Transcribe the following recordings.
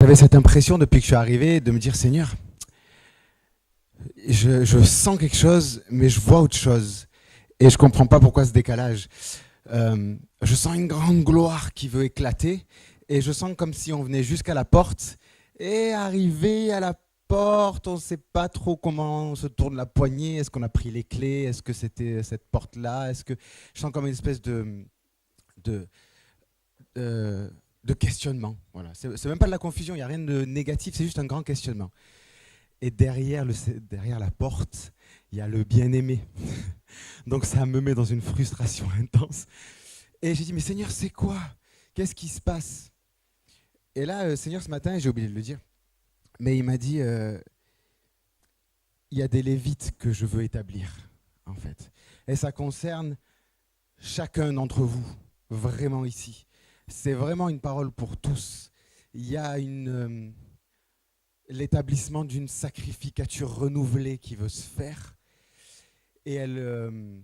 j'avais cette impression depuis que je suis arrivé de me dire Seigneur, je sens quelque chose, mais je vois autre chose. Et je ne comprends pas pourquoi ce décalage. Je sens une grande gloire qui veut éclater. Et je sens comme si on venait jusqu'à la porte. Et arrivé à la porte, on ne sait pas trop comment on se tourne la poignée. Est-ce qu'on a pris les clés? Est-ce que c'était cette porte-là? Est-ce que je sens comme une espèce de, de questionnement. Voilà. C'est même pas de la confusion, il n'y a rien de négatif, c'est juste un grand questionnement. Et derrière la porte, il y a le bien-aimé. Donc ça me met dans une frustration intense. Et j'ai dit, mais Seigneur, c'est quoi? Qu'est-ce qui se passe? Et là, Seigneur, ce matin, j'ai oublié de le dire, mais il m'a dit, il y a des lévites que je veux établir, en fait. Et ça concerne chacun d'entre vous, vraiment ici. C'est vraiment une parole pour tous. Il y a l'établissement d'une sacrificature renouvelée qui veut se faire. Et elle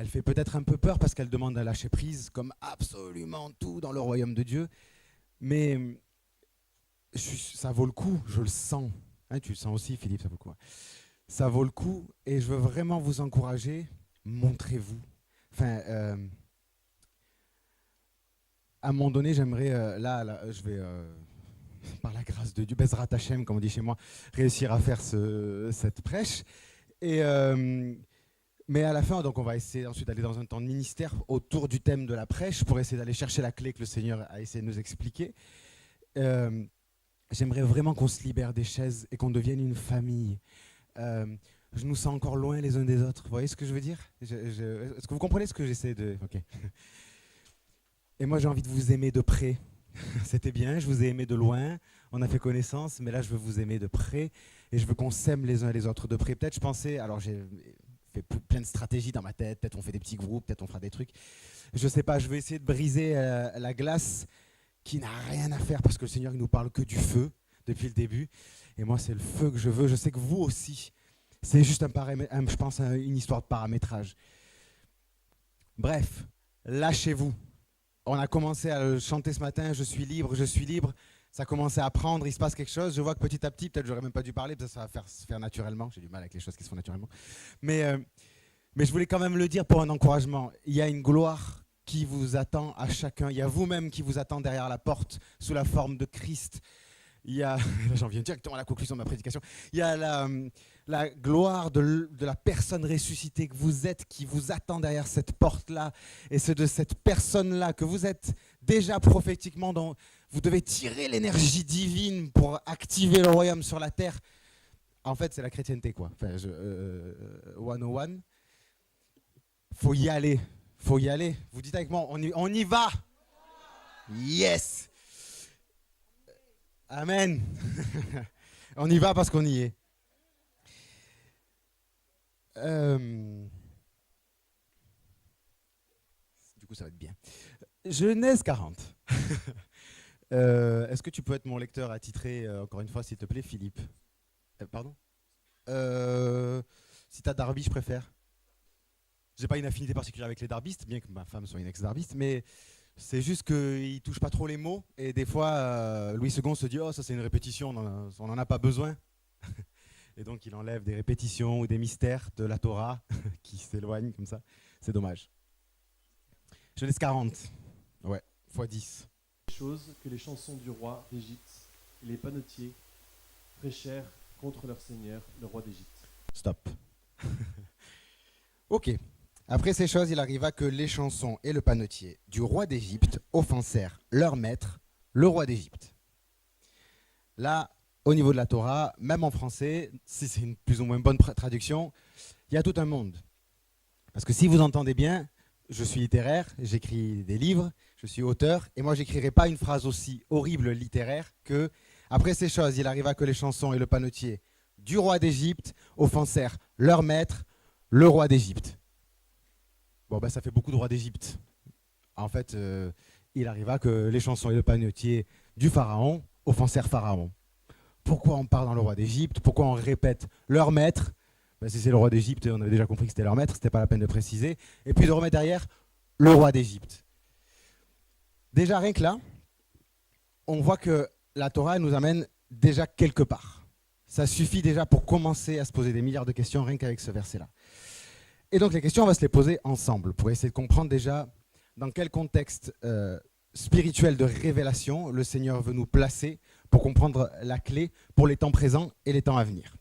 fait peut-être un peu peur parce qu'elle demande à lâcher prise, comme absolument tout dans le royaume de Dieu. Mais ça vaut le coup, je le sens. Hein, tu le sens aussi, Philippe, ça vaut le coup. Ça vaut le coup et je veux vraiment vous encourager. Montrez-vous. Enfin, à un moment donné, j'aimerais, là, je vais, par la grâce de Dieu, Bezrat Hashem, comme on dit chez moi, réussir à faire cette prêche. Et, mais à la fin, donc on va essayer ensuite d'aller dans un temps de ministère autour du thème de la prêche pour essayer d'aller chercher la clé que le Seigneur a essayé de nous expliquer. J'aimerais vraiment qu'on se libère des chaises et qu'on devienne une famille. Je nous sens encore loin les uns des autres. Vous voyez ce que je veux dire? Est-ce que vous comprenez ce que j'essaie de... Ok. Et moi, j'ai envie de vous aimer de près. C'était bien, je vous ai aimé de loin, on a fait connaissance, mais là, je veux vous aimer de près et je veux qu'on s'aime les uns et les autres de près. Peut-être, je pensais, alors j'ai fait plein de stratégies dans ma tête, peut-être on fait des petits groupes, peut-être on fera des trucs. Je sais pas, je vais essayer de briser la glace qui n'a rien à faire parce que le Seigneur, il nous parle que du feu depuis le début. Et moi, c'est le feu que je veux. Je sais que vous aussi, c'est juste je pense, une histoire de paramétrage. Bref, lâchez-vous. On a commencé à le chanter ce matin, je suis libre, je suis libre. Ça a commencé à prendre, il se passe quelque chose. Je vois que petit à petit, peut-être j'aurais même pas dû parler, parce que ça va se faire naturellement. J'ai du mal avec les choses qui se font naturellement. Mais je voulais quand même le dire pour un encouragement. Il y a une gloire qui vous attend à chacun. Il y a vous-même qui vous attend derrière la porte, sous la forme de Christ. Il y a, j'en viens directement à la conclusion de ma prédication, il y a la gloire de la personne ressuscitée que vous êtes, qui vous attend derrière cette porte-là. Et c'est de cette personne-là que vous êtes déjà prophétiquement, dont vous devez tirer l'énergie divine pour activer le royaume sur la terre. En fait, c'est la chrétienté, quoi. Enfin, 101. Faut y aller. Faut y aller. Vous dites avec moi, on y va. Yes. Amen. On y va parce qu'on y est. Du coup, ça va être bien. Genèse 40. Est-ce que tu peux être mon lecteur attitré, encore une fois, s'il te plaît, Philippe? Pardon? Si tu as Darby, je préfère. J'ai pas une affinité particulière avec les darbistes, bien que ma femme soit une ex-darbiste, mais c'est juste qu'il ne touche pas trop les mots. Et des fois, Louis II se dit « Oh, ça c'est une répétition, on n'en a pas besoin. » Et donc il enlève des répétitions ou des mystères de la Torah qui s'éloignent comme ça. C'est dommage. Genèse 40. Ouais, x 10. Chose que les chansons du roi d'Égypte et les panetiers prêchèrent contre leur seigneur, le roi d'Égypte. Stop. Ok. Après ces choses, il arriva que les chansons et le panetier du roi d'Égypte offensèrent leur maître, le roi d'Égypte. Là, au niveau de la Torah, même en français, si c'est une plus ou moins bonne traduction, il y a tout un monde. Parce que si vous entendez bien, je suis littéraire, j'écris des livres, je suis auteur, et moi j'écrirai pas une phrase aussi horrible littéraire que « Après ces choses, il arriva que les chansons et le panetier du roi d'Égypte offensèrent leur maître, le roi d'Égypte. » Bon, ben ça fait beaucoup de rois d'Égypte. En fait, il arriva que les chansons et le panetier du pharaon offensèrent Pharaon. Pourquoi on parle dans le roi d'Égypte? Pourquoi on répète leur maître? Ben, si c'est le roi d'Égypte, on avait déjà compris que c'était leur maître, c'était pas la peine de préciser. Et puis de remettre derrière le roi d'Égypte. Déjà rien que là, on voit que la Torah nous amène déjà quelque part. Ça suffit déjà pour commencer à se poser des milliards de questions rien qu'avec ce verset-là. Et donc les questions, on va se les poser ensemble pour essayer de comprendre déjà dans quel contexte spirituel de révélation le Seigneur veut nous placer pour comprendre la clé pour les temps présents et les temps à venir.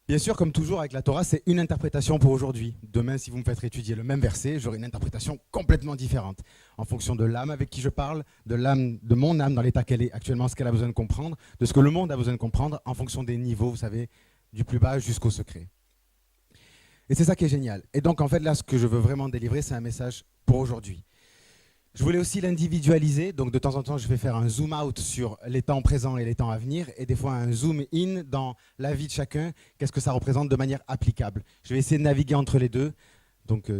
Bien sûr, comme toujours avec la Torah, c'est une interprétation pour aujourd'hui. Demain, si vous me faites étudier le même verset, j'aurai une interprétation complètement différente, en fonction de l'âme avec qui je parle, de mon âme dans l'état qu'elle est actuellement, ce qu'elle a besoin de comprendre, de ce que le monde a besoin de comprendre, en fonction des niveaux, vous savez, du plus bas jusqu'au secret. Et c'est ça qui est génial. Et donc, en fait, là, ce que je veux vraiment délivrer, c'est un message pour aujourd'hui. Je voulais aussi l'individualiser, donc de temps en temps, je vais faire un zoom out sur les temps présents et les temps à venir, et des fois un zoom in dans la vie de chacun, qu'est-ce que ça représente de manière applicable. Je vais essayer de naviguer entre les deux, donc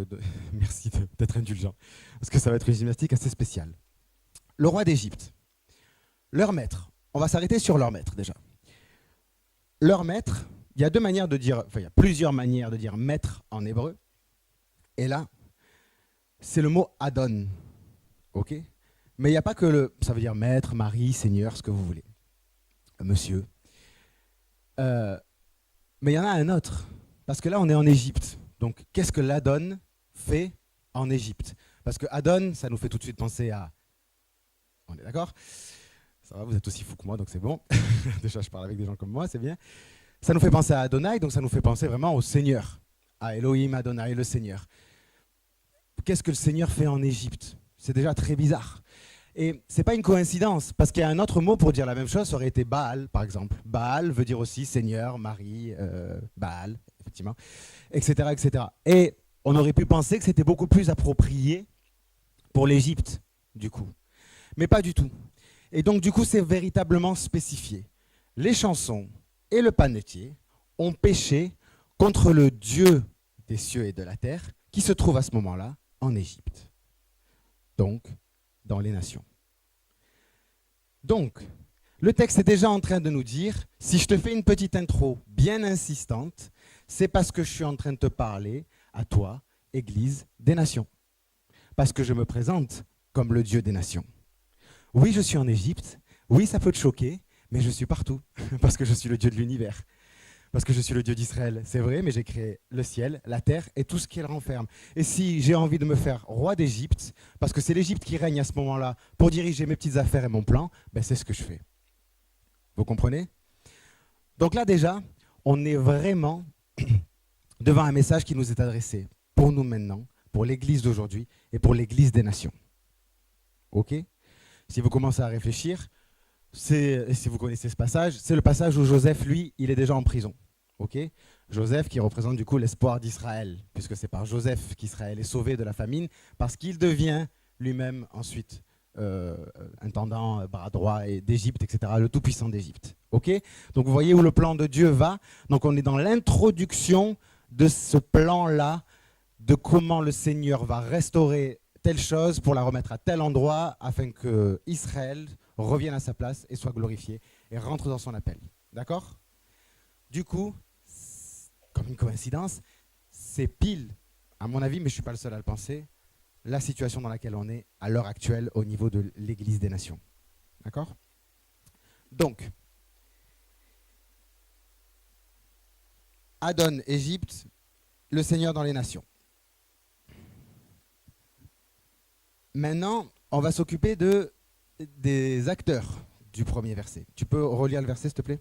merci d'être indulgent, parce que ça va être une gymnastique assez spéciale. Le roi d'Égypte, leur maître, on va s'arrêter sur leur maître déjà. Leur maître, il y a deux manières de dire, enfin il y a plusieurs manières de dire maître en hébreu, et là, c'est le mot Adon. Ok, mais il n'y a pas que ça veut dire maître, mari, seigneur, ce que vous voulez, monsieur. Mais il y en a un autre, parce que là on est en Égypte. Donc qu'est-ce que l'Adon fait en Égypte? Parce que Adon, ça nous fait tout de suite penser à... On est d'accord? Ça va, vous êtes aussi fous que moi, donc c'est bon. Déjà je parle avec des gens comme moi, c'est bien. Ça nous fait penser à Adonai, donc ça nous fait penser vraiment au Seigneur, à Elohim, Adonai, le Seigneur. Qu'est-ce que le Seigneur fait en Égypte? C'est déjà très bizarre. Et ce n'est pas une coïncidence, parce qu'il y a un autre mot pour dire la même chose, ça aurait été Baal, par exemple. Baal veut dire aussi Seigneur, mari, Baal, effectivement, etc., etc. Et on aurait pu penser que c'était beaucoup plus approprié pour l'Égypte, du coup. Mais pas du tout. Et donc, du coup, c'est véritablement spécifié. Les chansons et le panetier ont péché contre le Dieu des cieux et de la terre, qui se trouve à ce moment-là en Égypte. Donc, dans les nations. Donc, le texte est déjà en train de nous dire, si je te fais une petite intro bien insistante, c'est parce que je suis en train de te parler à toi, Église des nations. Parce que je me présente comme le Dieu des nations. Oui, je suis en Égypte, oui, ça peut te choquer, mais je suis partout, parce que je suis le Dieu de l'univers. Parce que je suis le Dieu d'Israël, c'est vrai, mais j'ai créé le ciel, la terre et tout ce qu'elle renferme. Et si j'ai envie de me faire roi d'Égypte, parce que c'est l'Égypte qui règne à ce moment-là, pour diriger mes petites affaires et mon plan, ben c'est ce que je fais. Vous comprenez? Donc là déjà, on est vraiment devant un message qui nous est adressé pour nous maintenant, pour l'Église d'aujourd'hui et pour l'Église des nations. Ok? Si vous commencez à réfléchir, si vous connaissez ce passage, c'est le passage où Joseph, lui, il est déjà en prison. Okay, Joseph qui représente du coup l'espoir d'Israël, puisque c'est par Joseph qu'Israël est sauvé de la famine, parce qu'il devient lui-même ensuite intendant, bras droit d'Égypte, etc., le tout-puissant d'Égypte. Okay, donc vous voyez où le plan de Dieu va. Donc on est dans l'introduction de ce plan-là, de comment le Seigneur va restaurer telle chose pour la remettre à tel endroit, afin que Israël revienne à sa place et soit glorifié et rentre dans son appel. D'accord? Du coup, comme une coïncidence, c'est pile, à mon avis, mais je ne suis pas le seul à le penser, la situation dans laquelle on est à l'heure actuelle au niveau de l'Église des Nations. D'accord? Donc, Adon, Égypte, le Seigneur dans les nations. Maintenant, on va s'occuper des acteurs du premier verset. Tu peux relire le verset, s'il te plaît?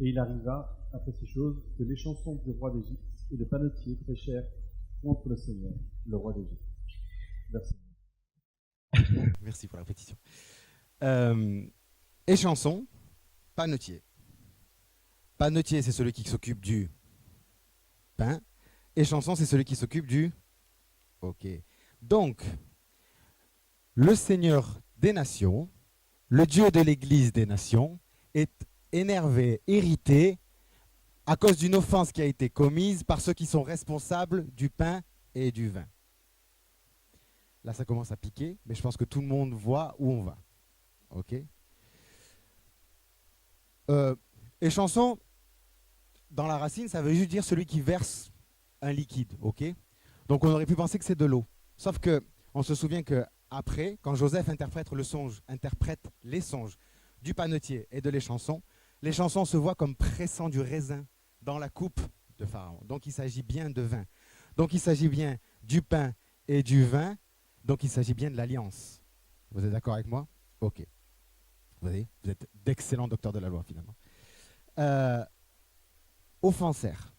Et il arriva, après ces choses, que les chansons du roi d'Égypte et le panetier prêchèrent contre le Seigneur, le roi d'Égypte. Verset. Merci pour la répétition. Et chanson, panetier. Panetier, c'est celui qui s'occupe du pain. Et chanson, c'est celui qui s'occupe du... Ok. Donc, le Seigneur des nations, le Dieu de l'Église des nations, est énervé, irrité, à cause d'une offense qui a été commise par ceux qui sont responsables du pain et du vin. Là, ça commence à piquer, mais je pense que tout le monde voit où on va. Ok. Et chanson, dans la racine, ça veut juste dire celui qui verse un liquide. Ok. Donc on aurait pu penser que c'est de l'eau. Sauf que on se souvient que après, quand Joseph interprète les songes du panetier et de l'échanson se voient comme pressant du raisin dans la coupe de Pharaon. Donc il s'agit bien de vin. Donc il s'agit bien du pain et du vin. Donc il s'agit bien de l'alliance. Vous êtes d'accord avec moi? Ok. Vous voyez, vous êtes d'excellents docteurs de la loi finalement. Offenseur.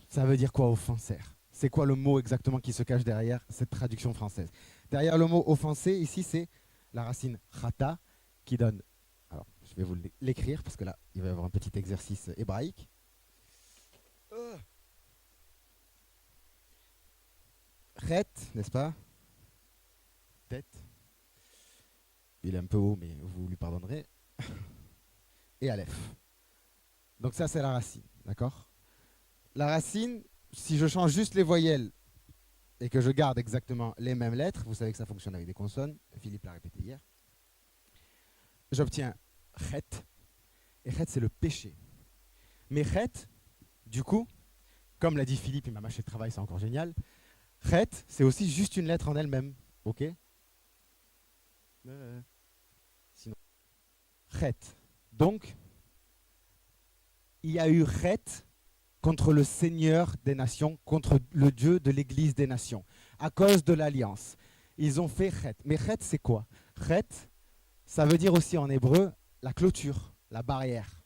Ça veut dire quoi, offenseur? C'est quoi le mot exactement qui se cache derrière cette traduction française? Derrière le mot offensé, ici, c'est la racine chata qui donne. Alors, je vais vous l'écrire parce que là, il va y avoir un petit exercice hébraïque. Chet, n'est-ce pas? Tête. Il est un peu haut, mais vous lui pardonnerez. Et Aleph. Donc ça, c'est la racine, d'accord? La racine, si je change juste les voyelles et que je garde exactement les mêmes lettres, vous savez que ça fonctionne avec des consonnes, Philippe l'a répété hier, j'obtiens chet, et chet c'est le péché. Mais chet, du coup, comme l'a dit Philippe, il m'a mâché le travail, c'est encore génial, chet c'est aussi juste une lettre en elle-même, ok? Sinon, chet. Donc, il y a eu chet contre le Seigneur des nations, contre le Dieu de l'Église des nations, à cause de l'alliance. Ils ont fait chet. Mais chet, c'est quoi? Chet, ça veut dire aussi en hébreu la clôture, la barrière.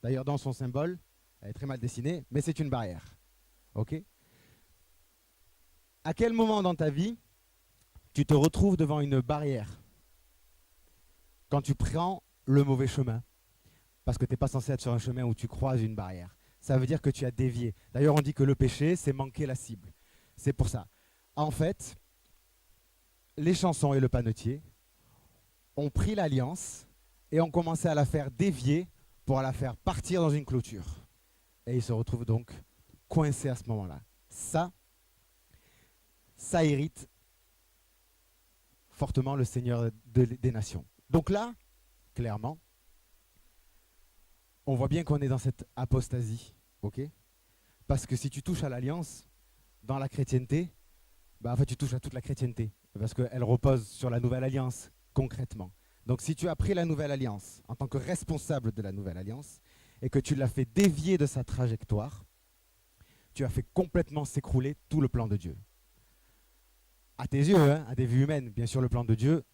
D'ailleurs, dans son symbole, elle est très mal dessinée, mais c'est une barrière. Ok? À quel moment dans ta vie tu te retrouves devant une barrière? Quand tu prends le mauvais chemin. Parce que tu n'es pas censé être sur un chemin où tu croises une barrière. Ça veut dire que tu as dévié. D'ailleurs, on dit que le péché, c'est manquer la cible. C'est pour ça. En fait, les chansons et le panetier ont pris l'alliance et ont commencé à la faire dévier pour la faire partir dans une clôture. Et ils se retrouvent donc coincés à ce moment-là. Ça irrite fortement le Seigneur des nations. Donc là, clairement, on voit bien qu'on est dans cette apostasie, ok? Parce que si tu touches à l'alliance, dans la chrétienté, bah en fait tu touches à toute la chrétienté, parce qu'elle repose sur la nouvelle alliance, concrètement. Donc si tu as pris la nouvelle alliance en tant que responsable de la nouvelle alliance, et que tu l'as fait dévier de sa trajectoire, tu as fait complètement s'écrouler tout le plan de Dieu. À tes yeux, hein, à des vues humaines, bien sûr le plan de Dieu,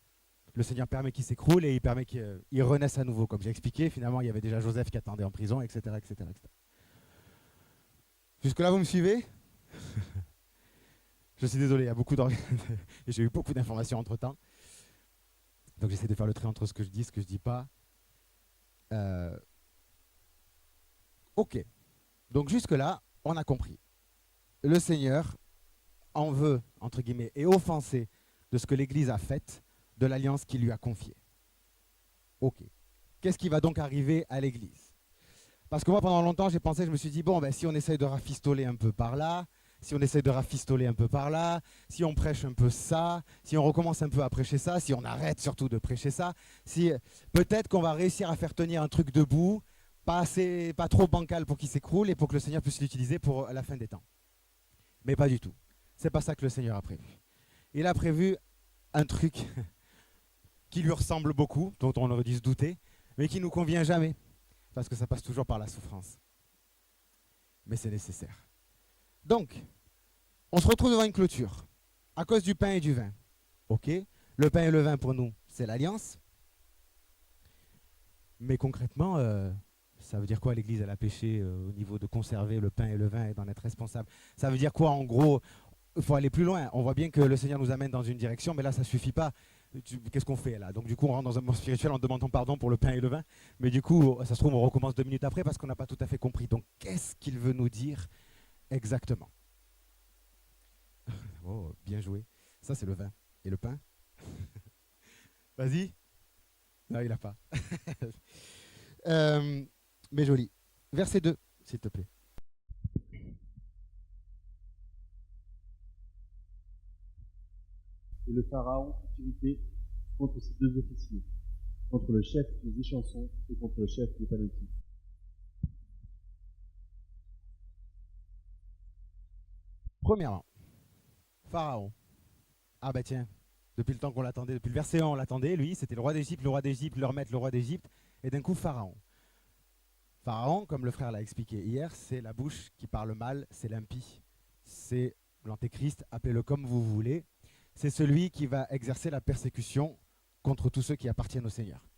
le Seigneur permet qu'il s'écroule et il permet qu'il renaisse à nouveau. Comme j'ai expliqué, finalement, il y avait déjà Joseph qui attendait en prison, etc. etc., etc. Jusque-là, vous me suivez? Je suis désolé, il y a beaucoup j'ai eu beaucoup d'informations entre-temps. Donc j'essaie de faire le trait entre ce que je dis et ce que je ne dis pas. Ok. Donc jusque-là, on a compris. Le Seigneur en veut, entre guillemets, et offensé de ce que l'Église a fait, de l'alliance qu'il lui a confiée. Ok. Qu'est-ce qui va donc arriver à l'Église? Parce que moi, pendant longtemps, j'ai pensé, je me suis dit, bon, ben, si on essaye de rafistoler un peu par là, si on essaye de rafistoler un peu par là, si on prêche un peu ça, si on recommence un peu à prêcher ça, si on arrête surtout de prêcher ça, si peut-être qu'on va réussir à faire tenir un truc debout, pas trop bancal pour qu'il s'écroule et pour que le Seigneur puisse l'utiliser pour la fin des temps. Mais pas du tout. C'est pas ça que le Seigneur a prévu. Il a prévu un truc qui lui ressemble beaucoup, dont on aurait dû se douter, mais qui ne nous convient jamais, parce que ça passe toujours par la souffrance. Mais c'est nécessaire. Donc, on se retrouve devant une clôture, à cause du pain et du vin. Ok, le pain et le vin pour nous, c'est l'alliance. Mais concrètement, ça veut dire quoi l'Église, elle a péché au niveau de conserver le pain et le vin et d'en être responsable? Ça veut dire quoi en gros? Il faut aller plus loin. On voit bien que le Seigneur nous amène dans une direction, mais là, ça ne suffit pas. Qu'est-ce qu'on fait là? Donc du coup, on rentre dans un monde spirituel en demandant pardon pour le pain et le vin. Mais du coup, ça se trouve, on recommence 2 minutes après parce qu'on n'a pas tout à fait compris. Donc qu'est-ce qu'il veut nous dire exactement? Oh, bien joué. Ça, c'est le vin. Et le pain? Vas-y. Non, il n'a pas. Mais joli. Verset 2, s'il te plaît. Et le Pharaon fut irrité contre ces 2 officiers, contre le chef des échansons et contre le chef des panetiers. Premièrement, Pharaon. ah bah tiens, depuis le temps qu'on l'attendait, depuis le verset 1 on l'attendait, lui, c'était le roi d'Égypte, leur maître, le roi d'Égypte, et d'un coup Pharaon. Pharaon, comme le frère l'a expliqué hier, c'est la bouche qui parle mal, c'est l'impie, c'est l'antéchrist, appelez-le comme vous voulez, c'est celui qui va exercer la persécution contre tous ceux qui appartiennent au Seigneur.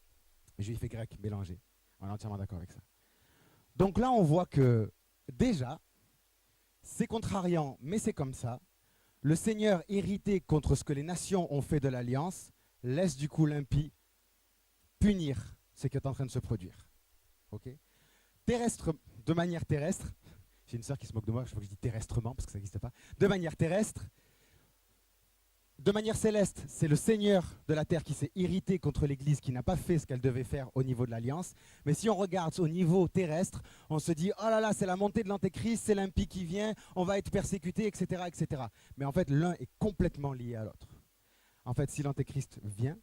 Juif et grec mélangés, on est entièrement d'accord avec ça. Donc là on voit que déjà, c'est contrariant, mais c'est comme ça. Le Seigneur, irrité contre ce que les nations ont fait de l'alliance, laisse du coup l'impie punir ce qui est en train de se produire. Okay, terrestre, de manière terrestre, j'ai une sœur qui se moque de moi, je crois que je dis terrestrement parce que ça n'existe pas. De manière terrestre, de manière céleste, c'est le Seigneur de la terre qui s'est irrité contre l'Église, qui n'a pas fait ce qu'elle devait faire au niveau de l'Alliance. Mais si on regarde au niveau terrestre, on se dit « Oh là là, c'est la montée de l'Antéchrist, c'est l'impie qui vient, on va être persécuté, etc. etc. » Mais en fait, l'un est complètement lié à l'autre. En fait, si l'Antéchrist vient,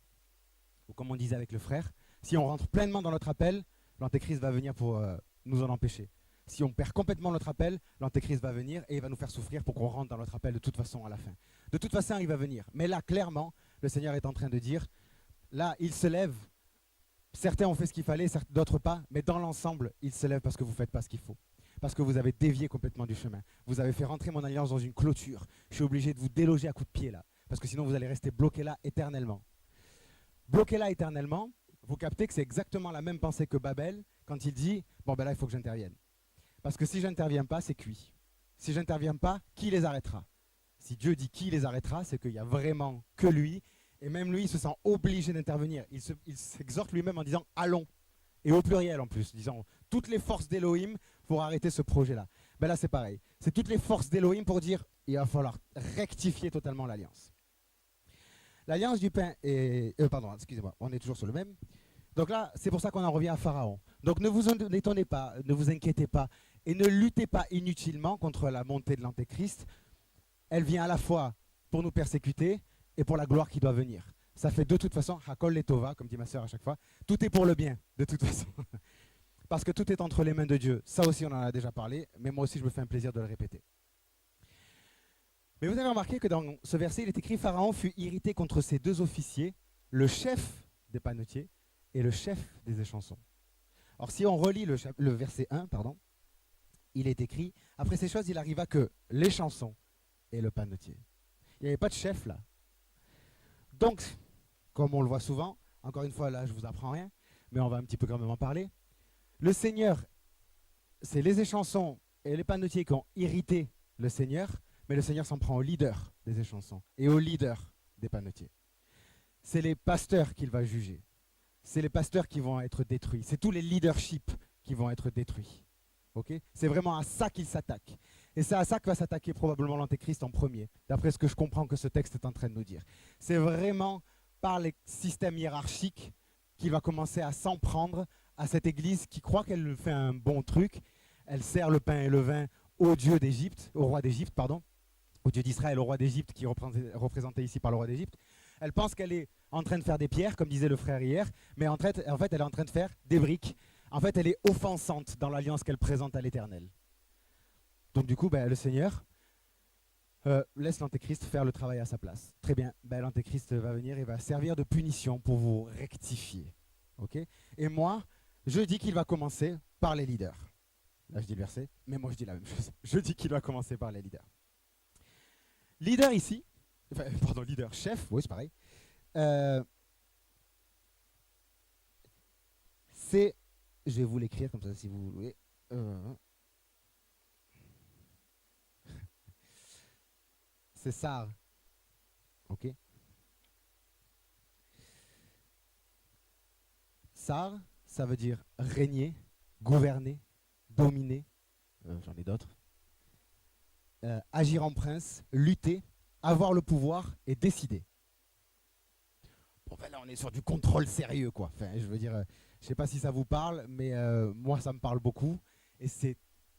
ou comme on disait avec le frère, si on rentre pleinement dans notre appel, l'Antéchrist va venir pour nous en empêcher. Si on perd complètement notre appel, l'Antéchrist va venir et il va nous faire souffrir pour qu'on rentre dans notre appel de toute façon à la fin. De toute façon, il va venir. Mais là, clairement, le Seigneur est en train de dire, là, il se lève. Certains ont fait ce qu'il fallait, d'autres pas. Mais dans l'ensemble, il se lève parce que vous ne faites pas ce qu'il faut. Parce que vous avez dévié complètement du chemin. Vous avez fait rentrer mon alliance dans une clôture. Je suis obligé de vous déloger à coups de pied là. Parce que sinon, vous allez rester bloqué là éternellement. Bloqué là éternellement, vous captez que c'est exactement la même pensée que Babel quand il dit, bon ben là, il faut que j'intervienne. Parce que si je n'interviens pas, c'est cuit. Si je n'interviens pas, qui les arrêtera? Si Dieu dit qui les arrêtera, c'est qu'il n'y a vraiment que lui. Et même lui, il se sent obligé d'intervenir. Il s'exhorte lui-même en disant « allons ». Et au pluriel en plus, disant « toutes les forces d'Élohim pour arrêter ce projet-là ». Ben là, c'est pareil. C'est toutes les forces d'Élohim pour dire « il va falloir rectifier totalement l'alliance ». L'alliance du pain est... pardon, excusez-moi, on est toujours sur le même. Donc là, c'est pour ça qu'on en revient à Pharaon. Donc ne vous étonnez pas, ne vous inquiétez pas et ne luttez pas inutilement contre la montée de l'Antéchrist. Elle vient à la fois pour nous persécuter et pour la gloire qui doit venir. Ça fait de toute façon, Hakol Letova, comme dit ma sœur à chaque fois, tout est pour le bien, de toute façon. Parce que tout est entre les mains de Dieu. Ça aussi, on en a déjà parlé, mais moi aussi, je me fais un plaisir de le répéter. Mais vous avez remarqué que dans ce verset, il est écrit « Pharaon fut irrité contre ses deux officiers, le chef des panetiers et le chef des échansons. » Alors si on relit le verset 1, il est écrit « Après ces choses, il arriva que l'échanson et le panetier. » Il n'y avait pas de chef là. Donc, comme on le voit souvent, encore une fois là je ne vous apprends rien, mais on va un petit peu quand même en parler. Le Seigneur, c'est les échansons et les panetiers qui ont irrité le Seigneur, mais le Seigneur s'en prend au leader des échansons et au leader des panetiers. C'est les pasteurs qu'il va juger. C'est les pasteurs qui vont être détruits. C'est tous les leaderships qui vont être détruits. Okay, c'est vraiment à ça qu'il s'attaque. Et c'est à ça que va s'attaquer probablement l'Antéchrist en premier, d'après ce que je comprends que ce texte est en train de nous dire. C'est vraiment par les systèmes hiérarchiques qu'il va commencer à s'en prendre à cette église qui croit qu'elle fait un bon truc. Elle sert le pain et le vin au dieu d'Égypte, au roi d'Égypte, pardon, au dieu d'Israël, au roi d'Égypte qui est représenté ici par le roi d'Égypte. Elle pense qu'elle est en train de faire des pierres, comme disait le frère hier, mais en fait, elle est en train de faire des briques. En fait, elle est offensante dans l'alliance qu'elle présente à l'Éternel. Donc du coup, le Seigneur laisse l'Antéchrist faire le travail à sa place. Très bien, l'Antéchrist va venir et va servir de punition pour vous rectifier. Okay, et moi, je dis qu'il va commencer par les leaders. Là, je dis le verset, mais moi, je dis la même chose. Je dis qu'il va commencer par les leaders. Leader ici, leader, chef, oui, c'est pareil. C'est, je vais vous l'écrire comme ça si vous voulez. C'est Sar. Ok. Sar, ça veut dire régner, gouverner, dominer. J'en ai d'autres. Agir en prince, lutter, avoir le pouvoir et décider. Bon, là, on est sur du contrôle sérieux, quoi. Enfin, je veux dire, je sais pas si ça vous parle, mais moi, ça me parle beaucoup. Et c'est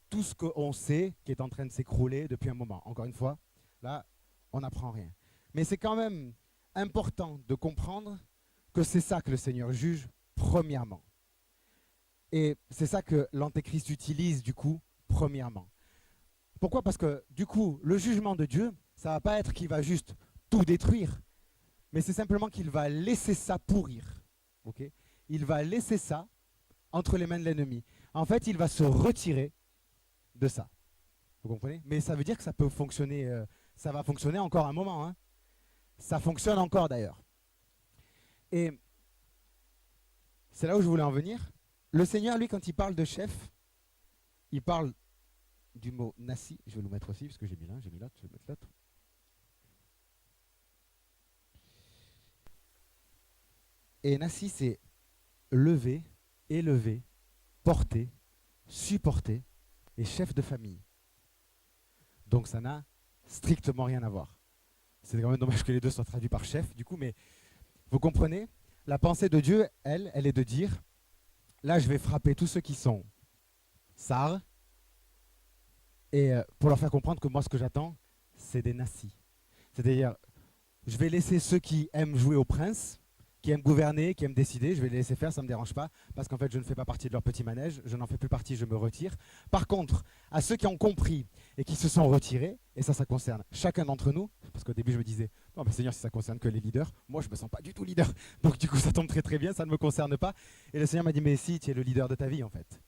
tout ce qu'on sait qui est en train de s'écrouler depuis un moment. Encore une fois, là, on n'apprend rien. Mais c'est quand même important de comprendre que c'est ça que le Seigneur juge premièrement. Et c'est ça que l'Antéchrist utilise, du coup, premièrement. Pourquoi? Parce que, du coup, le jugement de Dieu, ça ne va pas être qu'il va juste tout détruire, mais c'est simplement qu'il va laisser ça pourrir. Okay, il va laisser ça entre les mains de l'ennemi. En fait, il va se retirer de ça. Vous comprenez? Mais ça veut dire que ça peut fonctionner, ça va fonctionner encore un moment. Hein. Ça fonctionne encore d'ailleurs. Et c'est là où je voulais en venir. Le Seigneur, lui, quand il parle de chef, il parle du mot nasi. Je vais le mettre aussi, parce que j'ai mis l'un, j'ai mis l'autre, je vais mettre l'autre. Et nasi, c'est lever, élever, porter, supporter et chef de famille. Donc ça n'a strictement rien à voir. C'est quand même dommage que les deux soient traduits par chef, du coup, mais vous comprenez? La pensée de Dieu, elle est de dire, là je vais frapper tous ceux qui sont sars, et pour leur faire comprendre que moi ce que j'attends, c'est des nazis. C'est-à-dire, je vais laisser ceux qui aiment jouer au prince, qui aiment gouverner, qui aiment décider, je vais les laisser faire, ça ne me dérange pas, parce qu'en fait je ne fais pas partie de leur petit manège, je n'en fais plus partie, je me retire. Par contre, à ceux qui ont compris et qui se sont retirés, et ça concerne chacun d'entre nous, parce qu'au début je me disais, non mais Seigneur, si ça concerne que les leaders, moi je ne me sens pas du tout leader, donc du coup ça tombe très très bien, ça ne me concerne pas. Et le Seigneur m'a dit, mais si, tu es le leader de ta vie en fait.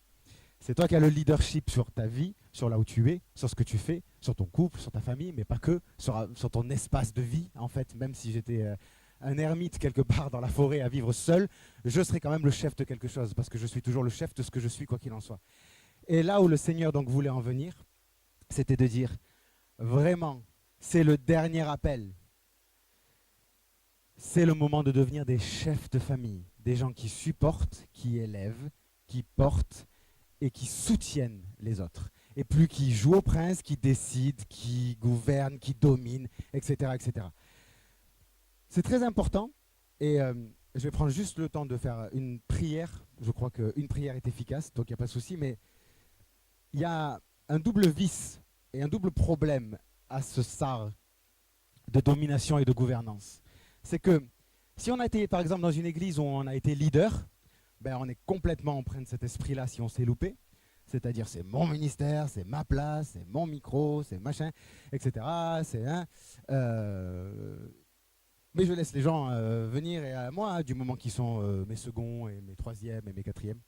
C'est toi qui as le leadership sur ta vie, sur là où tu es, sur ce que tu fais, sur ton couple, sur ta famille, mais pas que, sur ton espace de vie en fait, même si j'étais... un ermite quelque part dans la forêt à vivre seul, je serai quand même le chef de quelque chose, parce que je suis toujours le chef de ce que je suis, quoi qu'il en soit. Et là où le Seigneur donc voulait en venir, c'était de dire, vraiment, c'est le dernier appel. C'est le moment de devenir des chefs de famille, des gens qui supportent, qui élèvent, qui portent et qui soutiennent les autres. Et plus qui jouent au prince, qui décident, qui gouvernent, qui dominent, etc., etc. C'est très important et je vais prendre juste le temps de faire une prière. Je crois qu'une prière est efficace, donc il n'y a pas de souci, mais il y a un double vice et un double problème à ce sar de domination et de gouvernance. C'est que si on a été par exemple dans une église où on a été leader, ben on est complètement empreint de cet esprit-là si on s'est loupé. C'est-à-dire c'est mon ministère, c'est ma place, c'est mon micro, c'est machin, etc. C'est un... mais je laisse les gens venir et à moi, du moment qu'ils sont mes seconds et mes troisièmes et mes quatrièmes,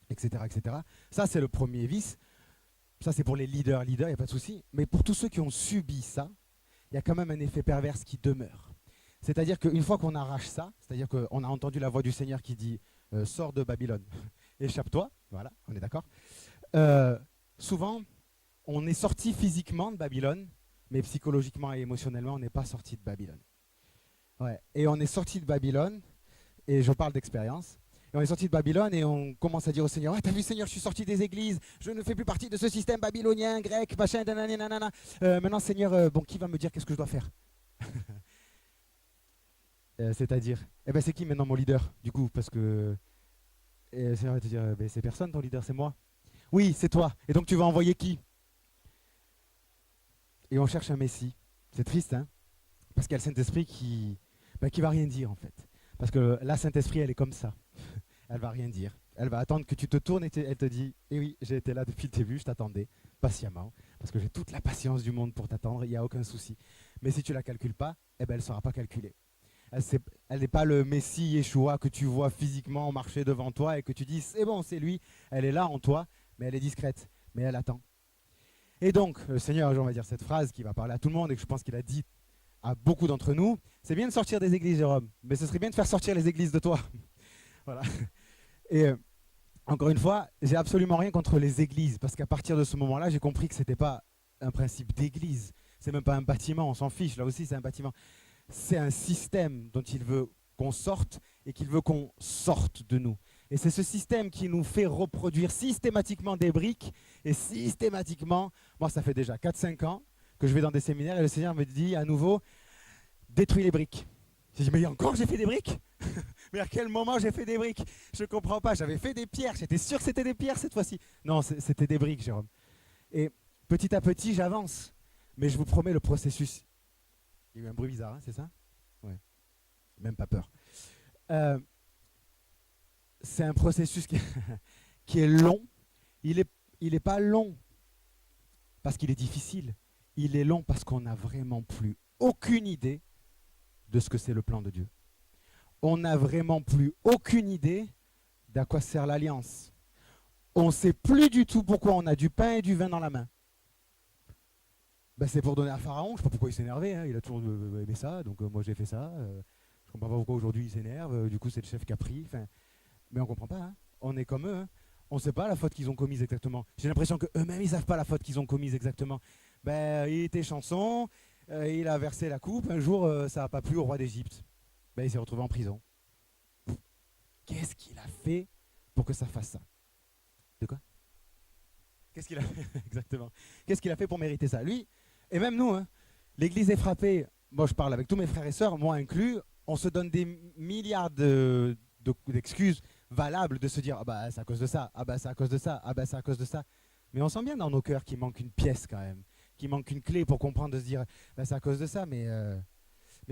etc., etc. Ça, c'est le premier vice. Ça, c'est pour les leaders, il n'y a pas de souci. Mais pour tous ceux qui ont subi ça, il y a quand même un effet pervers qui demeure. C'est-à-dire qu'une fois qu'on arrache ça, c'est-à-dire qu'on a entendu la voix du Seigneur qui dit « Sors de Babylone, échappe-toi », voilà, on est d'accord. Souvent, on est sorti physiquement de Babylone, mais psychologiquement et émotionnellement, on n'est pas sorti de Babylone. Ouais. Et on est sorti de Babylone, et je parle d'expérience, et on est sorti de Babylone et on commence à dire au Seigneur, t'as vu Seigneur, je suis sorti des églises, je ne fais plus partie de ce système babylonien, grec, machin, nanana. Maintenant Seigneur, bon, qui va me dire qu'est-ce que je dois faire? C'est-à-dire, eh ben c'est qui maintenant mon leader, du coup, parce que le Seigneur va te dire, c'est personne ton leader, c'est moi. Oui, c'est toi, et donc tu vas envoyer qui? Et on cherche un Messie. C'est triste, hein? Parce qu'il y a le Saint-Esprit qui va rien dire en fait. Parce que la Saint-Esprit, elle est comme ça. Elle va rien dire. Elle va attendre que tu te tournes et elle te dit, eh oui, j'ai été là depuis le début, je t'attendais patiemment, parce que j'ai toute la patience du monde pour t'attendre, il n'y a aucun souci. Mais si tu ne la calcules pas, eh ben, elle ne sera pas calculée. Elle n'est pas le Messie Yeshua que tu vois physiquement marcher devant toi et que tu dis, c'est bon, c'est lui. Elle est là en toi, mais elle est discrète, mais elle attend. Et donc, le Seigneur, un jour, on va dire cette phrase qui va parler à tout le monde et que je pense qu'il a dit à beaucoup d'entre nous, c'est bien de sortir des églises, Jérôme, mais ce serait bien de faire sortir les églises de toi. Voilà. Et encore une fois, j'ai absolument rien contre les églises, parce qu'à partir de ce moment-là, j'ai compris que ce n'était pas un principe d'église, c'est même pas un bâtiment, on s'en fiche, là aussi c'est un bâtiment. C'est un système dont il veut qu'on sorte et qu'il veut qu'on sorte de nous. Et c'est ce système qui nous fait reproduire systématiquement des briques, et systématiquement, moi ça fait déjà 4-5 ans, que je vais dans des séminaires et le Seigneur me dit à nouveau, détruis les briques. J'ai dit, mais encore j'ai fait des briques? Mais à quel moment j'ai fait des briques? Je ne comprends pas, j'avais fait des pierres, j'étais sûr que c'était des pierres cette fois-ci. Non, c'était des briques, Jérôme. Et petit à petit, j'avance. Mais je vous promets, le processus... Il y a eu un bruit bizarre, hein, c'est ça? Ouais. Même pas peur. C'est un processus qui est long. Il est pas long parce qu'il est difficile. Il est long parce qu'on n'a vraiment plus aucune idée de ce que c'est le plan de Dieu. On n'a vraiment plus aucune idée d'à quoi sert l'alliance. On ne sait plus du tout pourquoi on a du pain et du vin dans la main. Ben, c'est pour donner à Pharaon, je ne sais pas pourquoi il s'énervait, hein, il a toujours aimé ça, donc moi j'ai fait ça. Je ne comprends pas pourquoi aujourd'hui il s'énerve, du coup c'est le chef qui a pris. Mais on ne comprend pas, hein. On est comme eux. Hein. On ne sait pas la faute qu'ils ont commise exactement. J'ai l'impression qu'eux-mêmes ils ne savent pas la faute qu'ils ont commise exactement. Ben, il était chanson, il a versé la coupe, un jour ça n'a pas plu au roi d'Égypte. Ben, il s'est retrouvé en prison. Qu'est-ce qu'il a fait pour que ça fasse ça? De quoi? Qu'est-ce qu'il a fait exactement? Qu'est-ce qu'il a fait pour mériter ça? Lui, et même nous, hein, l'Église est frappée. Moi, je parle avec tous mes frères et sœurs, moi inclus. On se donne des milliards d'excuses valables de se dire ah bah c'est à cause de ça, ah bah c'est à cause de ça, ah bah c'est à cause de ça. Mais on sent bien dans nos cœurs qu'il manque une pièce quand même, qu'il manque une clé pour comprendre, de se dire bah, c'est à cause de ça, mais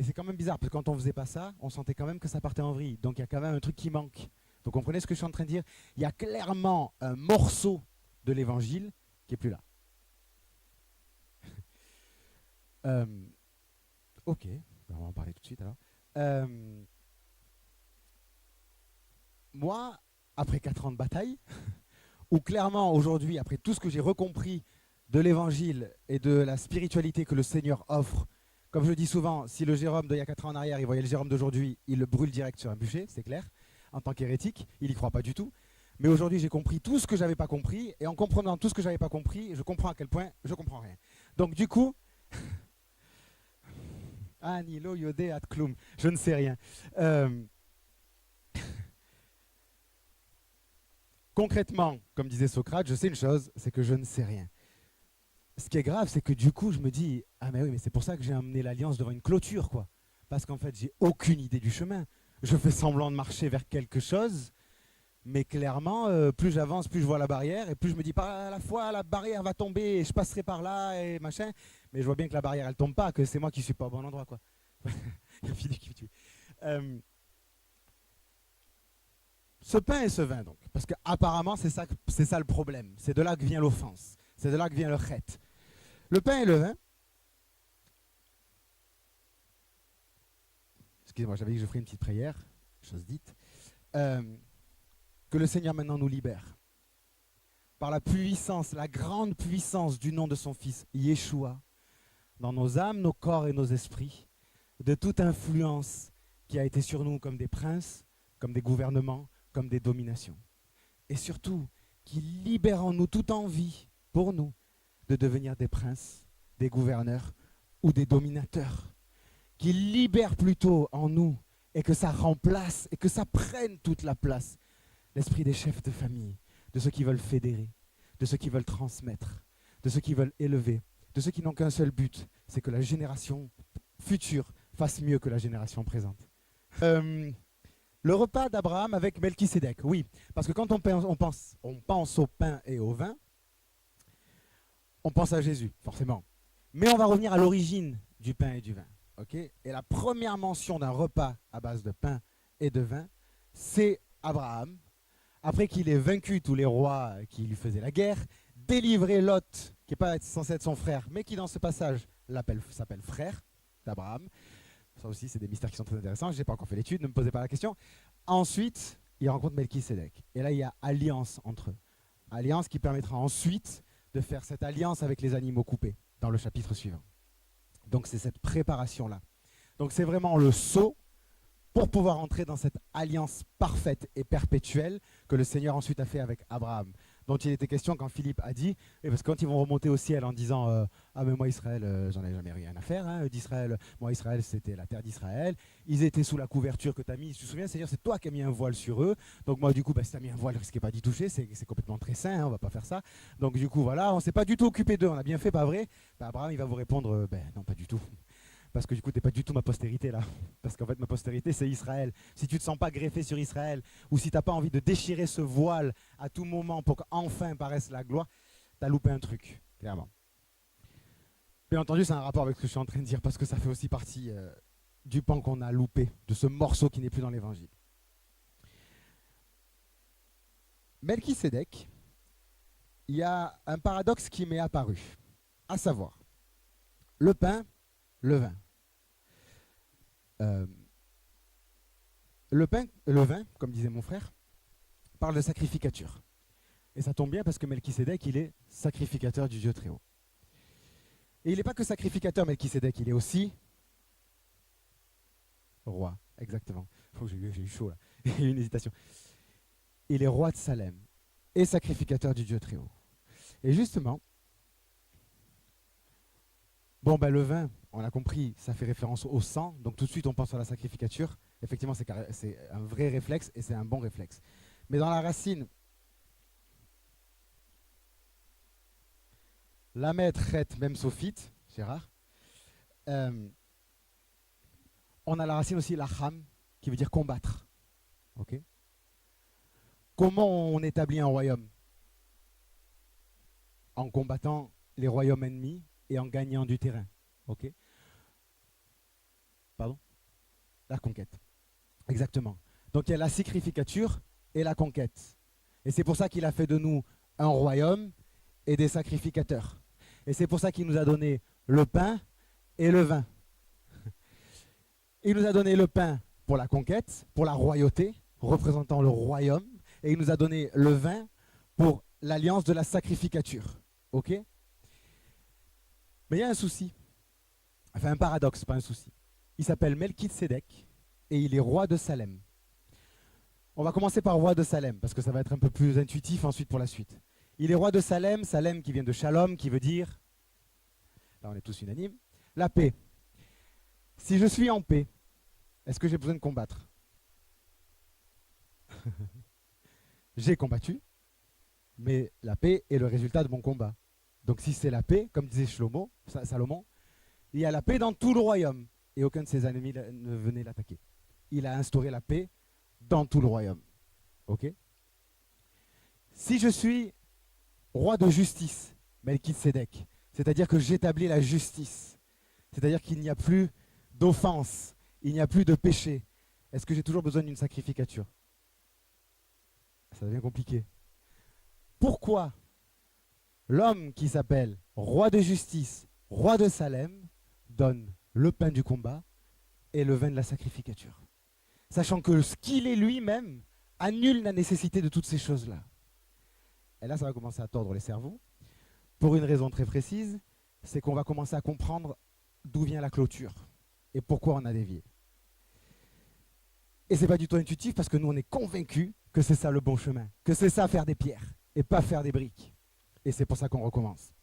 c'est quand même bizarre parce que quand on faisait pas ça, on sentait quand même que ça partait en vrille. Donc il y a quand même un truc qui manque. Vous comprenez ce que je suis en train de dire? Il y a clairement un morceau de l'évangile qui est plus là. Ok, on va en parler tout de suite alors. Moi, après 4 ans de bataille, où clairement aujourd'hui, après tout ce que j'ai recompris de l'évangile et de la spiritualité que le Seigneur offre, comme je dis souvent, si le Jérôme d'il y a 4 ans en arrière, il voyait le Jérôme d'aujourd'hui, il le brûle direct sur un bûcher, c'est clair, en tant qu'hérétique, il n'y croit pas du tout. Mais aujourd'hui, j'ai compris tout ce que j'avais pas compris, et en comprenant tout ce que j'avais pas compris, je comprends à quel point je comprends rien. Donc du coup, Anilo Yodé at Klum, je ne sais rien. Concrètement, comme disait Socrate, je sais une chose, c'est que je ne sais rien. Ce qui est grave, c'est que du coup, je me dis, ah mais oui, mais c'est pour ça que j'ai amené l'Alliance devant une clôture, quoi. Parce qu'en fait, j'ai aucune idée du chemin. Je fais semblant de marcher vers quelque chose, mais clairement, plus j'avance, plus je vois la barrière, et plus je me dis, par la fois, la barrière va tomber, et je passerai par là, et machin. Mais je vois bien que la barrière, elle tombe pas, que c'est moi qui suis pas au bon endroit, quoi. Il y a Philippe qui me tue. Ce pain et ce vin, donc, parce qu'apparemment, c'est ça le problème. C'est de là que vient l'offense. C'est de là que vient le chet. Le pain et le vin. Excusez-moi, j'avais dit que je ferais une petite prière, chose dite. Que le Seigneur maintenant nous libère. Par la puissance, la grande puissance du nom de son Fils, Yeshua, dans nos âmes, nos corps et nos esprits, de toute influence qui a été sur nous comme des princes, comme des gouvernements, comme des dominations. Et surtout, qui libère en nous toute envie, pour nous, de devenir des princes, des gouverneurs ou des dominateurs. Qui libère plutôt en nous et que ça remplace et que ça prenne toute la place. L'esprit des chefs de famille, de ceux qui veulent fédérer, de ceux qui veulent transmettre, de ceux qui veulent élever, de ceux qui n'ont qu'un seul but, c'est que la génération future fasse mieux que la génération présente. Le repas d'Abraham avec Melchisédek, oui, parce que quand on pense au pain et au vin, on pense à Jésus, forcément. Mais on va revenir à l'origine du pain et du vin. Okay, et la première mention d'un repas à base de pain et de vin, c'est Abraham, après qu'il ait vaincu tous les rois qui lui faisaient la guerre, délivré Lot, qui n'est pas censé être son frère, mais qui dans ce passage s'appelle frère d'Abraham. Ça aussi, c'est des mystères qui sont très intéressants. Je n'ai pas encore fait l'étude, ne me posez pas la question. Ensuite, il rencontre Melchisédek. Et là, il y a alliance entre eux. Alliance qui permettra ensuite de faire cette alliance avec les animaux coupés, dans le chapitre suivant. Donc c'est cette préparation-là. Donc c'est vraiment le saut pour pouvoir entrer dans cette alliance parfaite et perpétuelle que le Seigneur ensuite a fait avec Abraham, dont il était question quand Philippe a dit, parce que quand ils vont remonter au ciel en disant ah mais moi Israël, j'en ai jamais rien à faire, hein, d'Israël, moi Israël c'était la terre d'Israël, ils étaient sous la couverture que tu as mis, tu te souviens, c'est-à-dire c'est toi qui as mis un voile sur eux, donc moi du coup si tu as mis un voile, je risquais pas d'y toucher, c'est complètement très sain, hein, on va pas faire ça, donc du coup voilà, on s'est pas du tout occupé d'eux, on a bien fait, pas vrai? Abraham il va vous répondre, non pas du tout. Parce que du coup, tu n'es pas du tout ma postérité là. Parce qu'en fait, ma postérité, c'est Israël. Si tu ne te sens pas greffé sur Israël, ou si tu n'as pas envie de déchirer ce voile à tout moment pour qu'enfin paraisse la gloire, tu as loupé un truc, clairement. Bien entendu, c'est un rapport avec ce que je suis en train de dire, parce que ça fait aussi partie du pan qu'on a loupé, de ce morceau qui n'est plus dans l'évangile. Melchisédek, il y a un paradoxe qui m'est apparu, à savoir, le pain, le vin. Euh, le vin, comme disait mon frère, parle de sacrificature. Et ça tombe bien parce que Melchisédek, il est sacrificateur du Dieu très haut. Et il n'est pas que sacrificateur, Melchisédek, il est aussi roi, exactement. Oh, j'ai eu chaud là, il y a eu une hésitation. Il est roi de Salem et sacrificateur du Dieu très haut. Et justement, le vin, on a compris, ça fait référence au sang, donc tout de suite on pense à la sacrificature. Effectivement, c'est un vrai réflexe et c'est un bon réflexe. Mais dans la racine, la maître, même sophite, Gérard, on a la racine aussi, la ham, qui veut dire combattre. Okay. Comment on établit un royaume? En combattant les royaumes ennemis et en gagnant du terrain. Okay. Pardon? La conquête. Exactement. Donc il y a la sacrificature et la conquête. Et c'est pour ça qu'il a fait de nous un royaume et des sacrificateurs. Et c'est pour ça qu'il nous a donné le pain et le vin. Il nous a donné le pain pour la conquête, pour la royauté, représentant le royaume, et il nous a donné le vin pour l'alliance de la sacrificature. Ok? Mais il y a un souci, enfin un paradoxe, pas un souci. Il s'appelle Melchisédek et il est roi de Salem. On va commencer par roi de Salem, parce que ça va être un peu plus intuitif ensuite pour la suite. Il est roi de Salem, Salem qui vient de Shalom, qui veut dire, là on est tous unanimes, la paix. Si je suis en paix, est-ce que j'ai besoin de combattre? J'ai combattu, mais la paix est le résultat de mon combat. Donc si c'est la paix, comme disait Salomon, il y a la paix dans tout le royaume, et aucun de ses ennemis ne venait l'attaquer. Il a instauré la paix dans tout le royaume. Ok? Si je suis roi de justice, Melchisédek, c'est-à-dire que j'établis la justice, c'est-à-dire qu'il n'y a plus d'offense, il n'y a plus de péché, est-ce que j'ai toujours besoin d'une sacrificature? Ça devient compliqué. Pourquoi l'homme qui s'appelle roi de justice, roi de Salem, donne le pain du combat et le vin de la sacrificature? Sachant que ce qu'il est lui-même annule la nécessité de toutes ces choses-là. Et là, ça va commencer à tordre les cerveaux. Pour une raison très précise, c'est qu'on va commencer à comprendre d'où vient la clôture et pourquoi on a dévié. Et c'est pas du tout intuitif parce que nous, on est convaincus que c'est ça le bon chemin, que c'est ça faire des pierres et pas faire des briques. Et c'est pour ça qu'on recommence.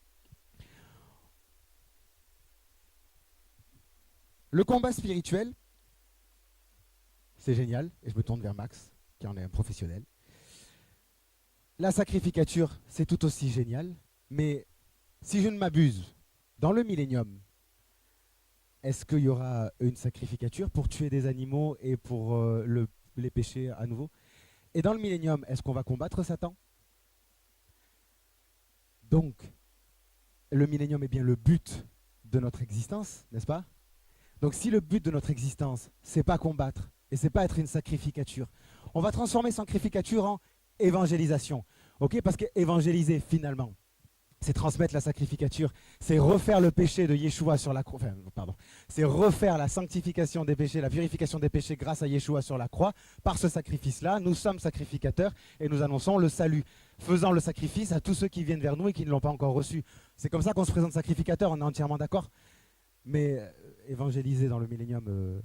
Le combat spirituel, c'est génial, et je me tourne vers Max, qui en est un professionnel. La sacrificature, c'est tout aussi génial, mais si je ne m'abuse, dans le millénium, est-ce qu'il y aura une sacrificature pour tuer des animaux et pour les péchés à nouveau? Et dans le millénium, est-ce qu'on va combattre Satan? Donc, le millénium est bien le but de notre existence, n'est-ce pas? Donc si le but de notre existence, c'est pas combattre, et c'est pas être une sacrificature, on va transformer sacrificature en évangélisation. Ok? Parce qu'évangéliser, finalement, c'est transmettre la sacrificature, c'est refaire le péché de Yeshua sur la croix, c'est refaire la sanctification des péchés, la purification des péchés grâce à Yeshua sur la croix. Par ce sacrifice-là, nous sommes sacrificateurs et nous annonçons le salut, faisant le sacrifice à tous ceux qui viennent vers nous et qui ne l'ont pas encore reçu. C'est comme ça qu'on se présente sacrificateur, on est entièrement d'accord. Mais évangéliser dans le millénium,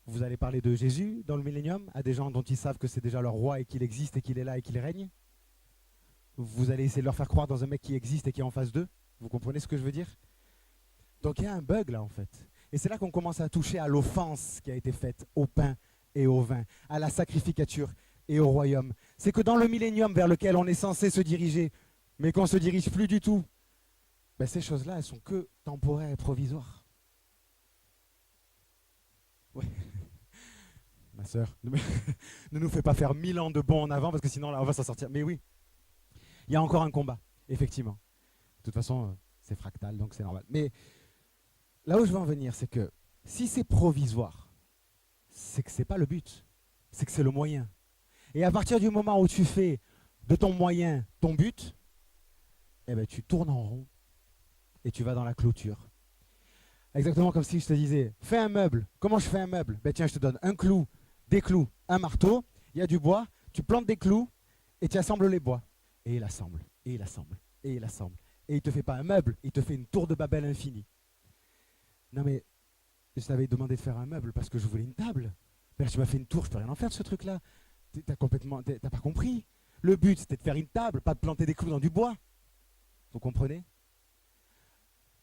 vous allez parler de Jésus dans le millénium à des gens dont ils savent que c'est déjà leur roi et qu'il existe et qu'il est là et qu'il règne? Vous allez essayer de leur faire croire dans un mec qui existe et qui est en face d'eux? Vous comprenez ce que je veux dire? Donc il y a un bug là en fait. Et c'est là qu'on commence à toucher à l'offense qui a été faite au pain et au vin, à la sacrificature et au royaume. C'est que dans le millénium vers lequel on est censé se diriger, mais qu'on ne se dirige plus du tout, ben ces choses-là, elles sont que temporaires et provisoires. Ouais. Ma sœur, ne nous fais pas faire 1000 ans de bons en avant parce que sinon là on va s'en sortir. Mais oui, il y a encore un combat, effectivement. De toute façon, c'est fractal, donc c'est normal. Mais là où je veux en venir, c'est que si c'est provisoire, c'est que c'est pas le but, c'est que c'est le moyen. Et à partir du moment où tu fais de ton moyen ton but, eh ben, tu tournes en rond et tu vas dans la clôture. Exactement comme si je te disais, fais un meuble. Comment je fais un meuble? Ben tiens, je te donne un clou, des clous, un marteau, il y a du bois, tu plantes des clous et tu assembles les bois. Et il assemble, et il assemble, et il assemble. Et il te fait pas un meuble, il te fait une tour de Babel infinie. Non mais, je t'avais demandé de faire un meuble parce que je voulais une table. Ben, tu m'as fait une tour, je peux rien en faire de ce truc-là. T'as pas compris. Le but, c'était de faire une table, pas de planter des clous dans du bois. Vous comprenez?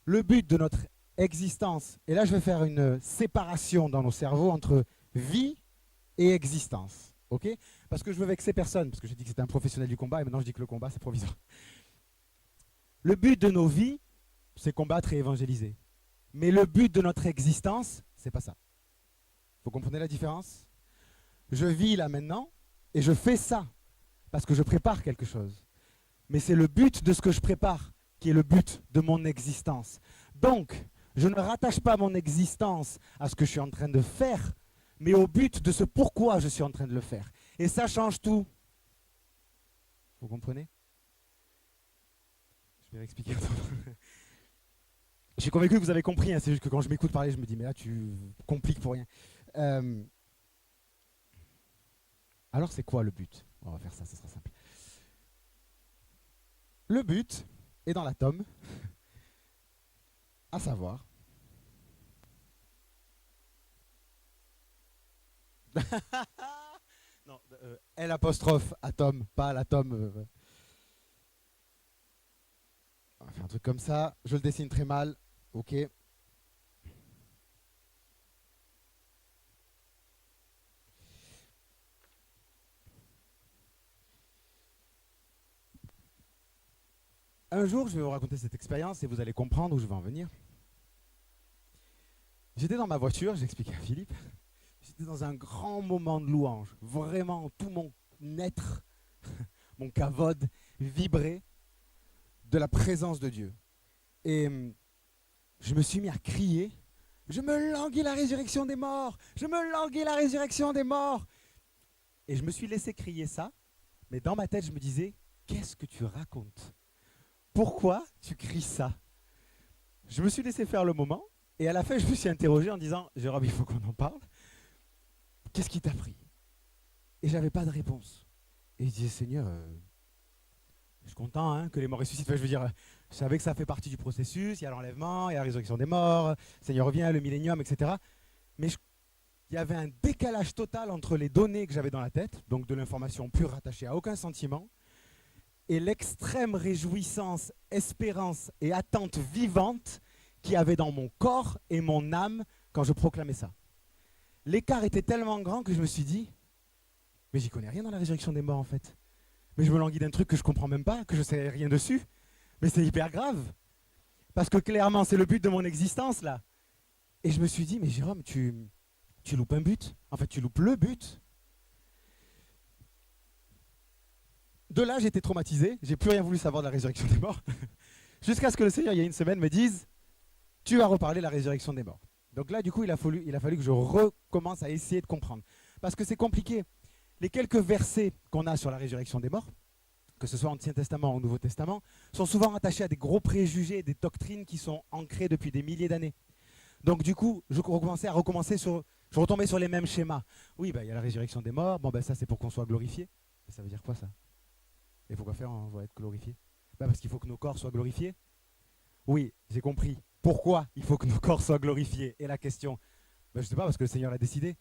Le but de notre existence, et là je vais faire une séparation dans nos cerveaux entre vie et existence. Ok? Parce que je veux vexer personne, parce que j'ai dit que c'était un professionnel du combat, et maintenant je dis que le combat c'est provisoire. Le but de nos vies, c'est combattre et évangéliser. Mais le but de notre existence, c'est pas ça. Vous comprenez la différence? Je vis là maintenant, et je fais ça, parce que je prépare quelque chose. Mais c'est le but de ce que je prépare qui est le but de mon existence. Donc, je ne rattache pas mon existence à ce que je suis en train de faire, mais au but de ce pourquoi je suis en train de le faire. Et ça change tout. Vous comprenez? Je vais expliquer. Je suis convaincu que vous avez compris, hein, c'est juste que quand je m'écoute parler, je me dis, mais là, tu compliques pour rien. Alors, c'est quoi le but? On va faire ça, ce sera simple. Le but est dans l'atome, à savoir non, L apostrophe atome, pas l'atome. On va faire un truc comme ça. Je le dessine très mal. Ok. Un jour, je vais vous raconter cette expérience et vous allez comprendre où je vais en venir. J'étais dans ma voiture, j'expliquais à Philippe. J'étais dans un grand moment de louange. Vraiment, tout mon être, mon kavod, vibrait de la présence de Dieu. Et je me suis mis à crier. Je me languis la résurrection des morts. Je me languis la résurrection des morts. Et je me suis laissé crier ça. Mais dans ma tête, je me disais, qu'est-ce que tu racontes? Pourquoi tu cries ça? Je me suis laissé faire le moment. Et à la fin, je me suis interrogé en disant, Jérôme, il faut qu'on en parle. Qu'est-ce qui t'a pris? Et j'avais pas de réponse. Et je disais, Seigneur, je suis content hein, que les morts ressuscitent. Enfin, je veux dire, je savais que ça fait partie du processus. Il y a l'enlèvement, il y a la résurrection des morts, Seigneur revient, le millénium, etc. Mais il y avait un décalage total entre les données que j'avais dans la tête, donc de l'information pure rattachée à aucun sentiment, et l'extrême réjouissance, espérance et attente vivante qu'il y avait dans mon corps et mon âme quand je proclamais ça. L'écart était tellement grand que je me suis dit, mais j'y connais rien dans la résurrection des morts en fait. Mais je me languis d'un truc que je comprends même pas, que je sais rien dessus. Mais c'est hyper grave. Parce que clairement, c'est le but de mon existence là. Et je me suis dit, mais Jérôme, tu loupes un but. En fait, tu loupes le but. De là, j'étais traumatisé. J'ai plus rien voulu savoir de la résurrection des morts. Jusqu'à ce que le Seigneur, il y a une semaine, me dise, tu vas reparler de la résurrection des morts. Donc là, du coup, il a fallu que je recommence à essayer de comprendre. Parce que c'est compliqué. Les quelques versets qu'on a sur la résurrection des morts, que ce soit Ancien Testament ou Nouveau Testament, sont souvent rattachés à des gros préjugés, des doctrines qui sont ancrées depuis des milliers d'années. Donc du coup, je retombais sur les mêmes schémas. Oui, il y a la résurrection des morts, bon ça c'est pour qu'on soit glorifié. Ça veut dire quoi ça? Il faut quoi faire, on va être glorifié? Parce qu'il faut que nos corps soient glorifiés. Oui, j'ai compris. Pourquoi il faut que nos corps soient glorifiés? Et la question, je ne sais pas, parce que le Seigneur l'a décidé.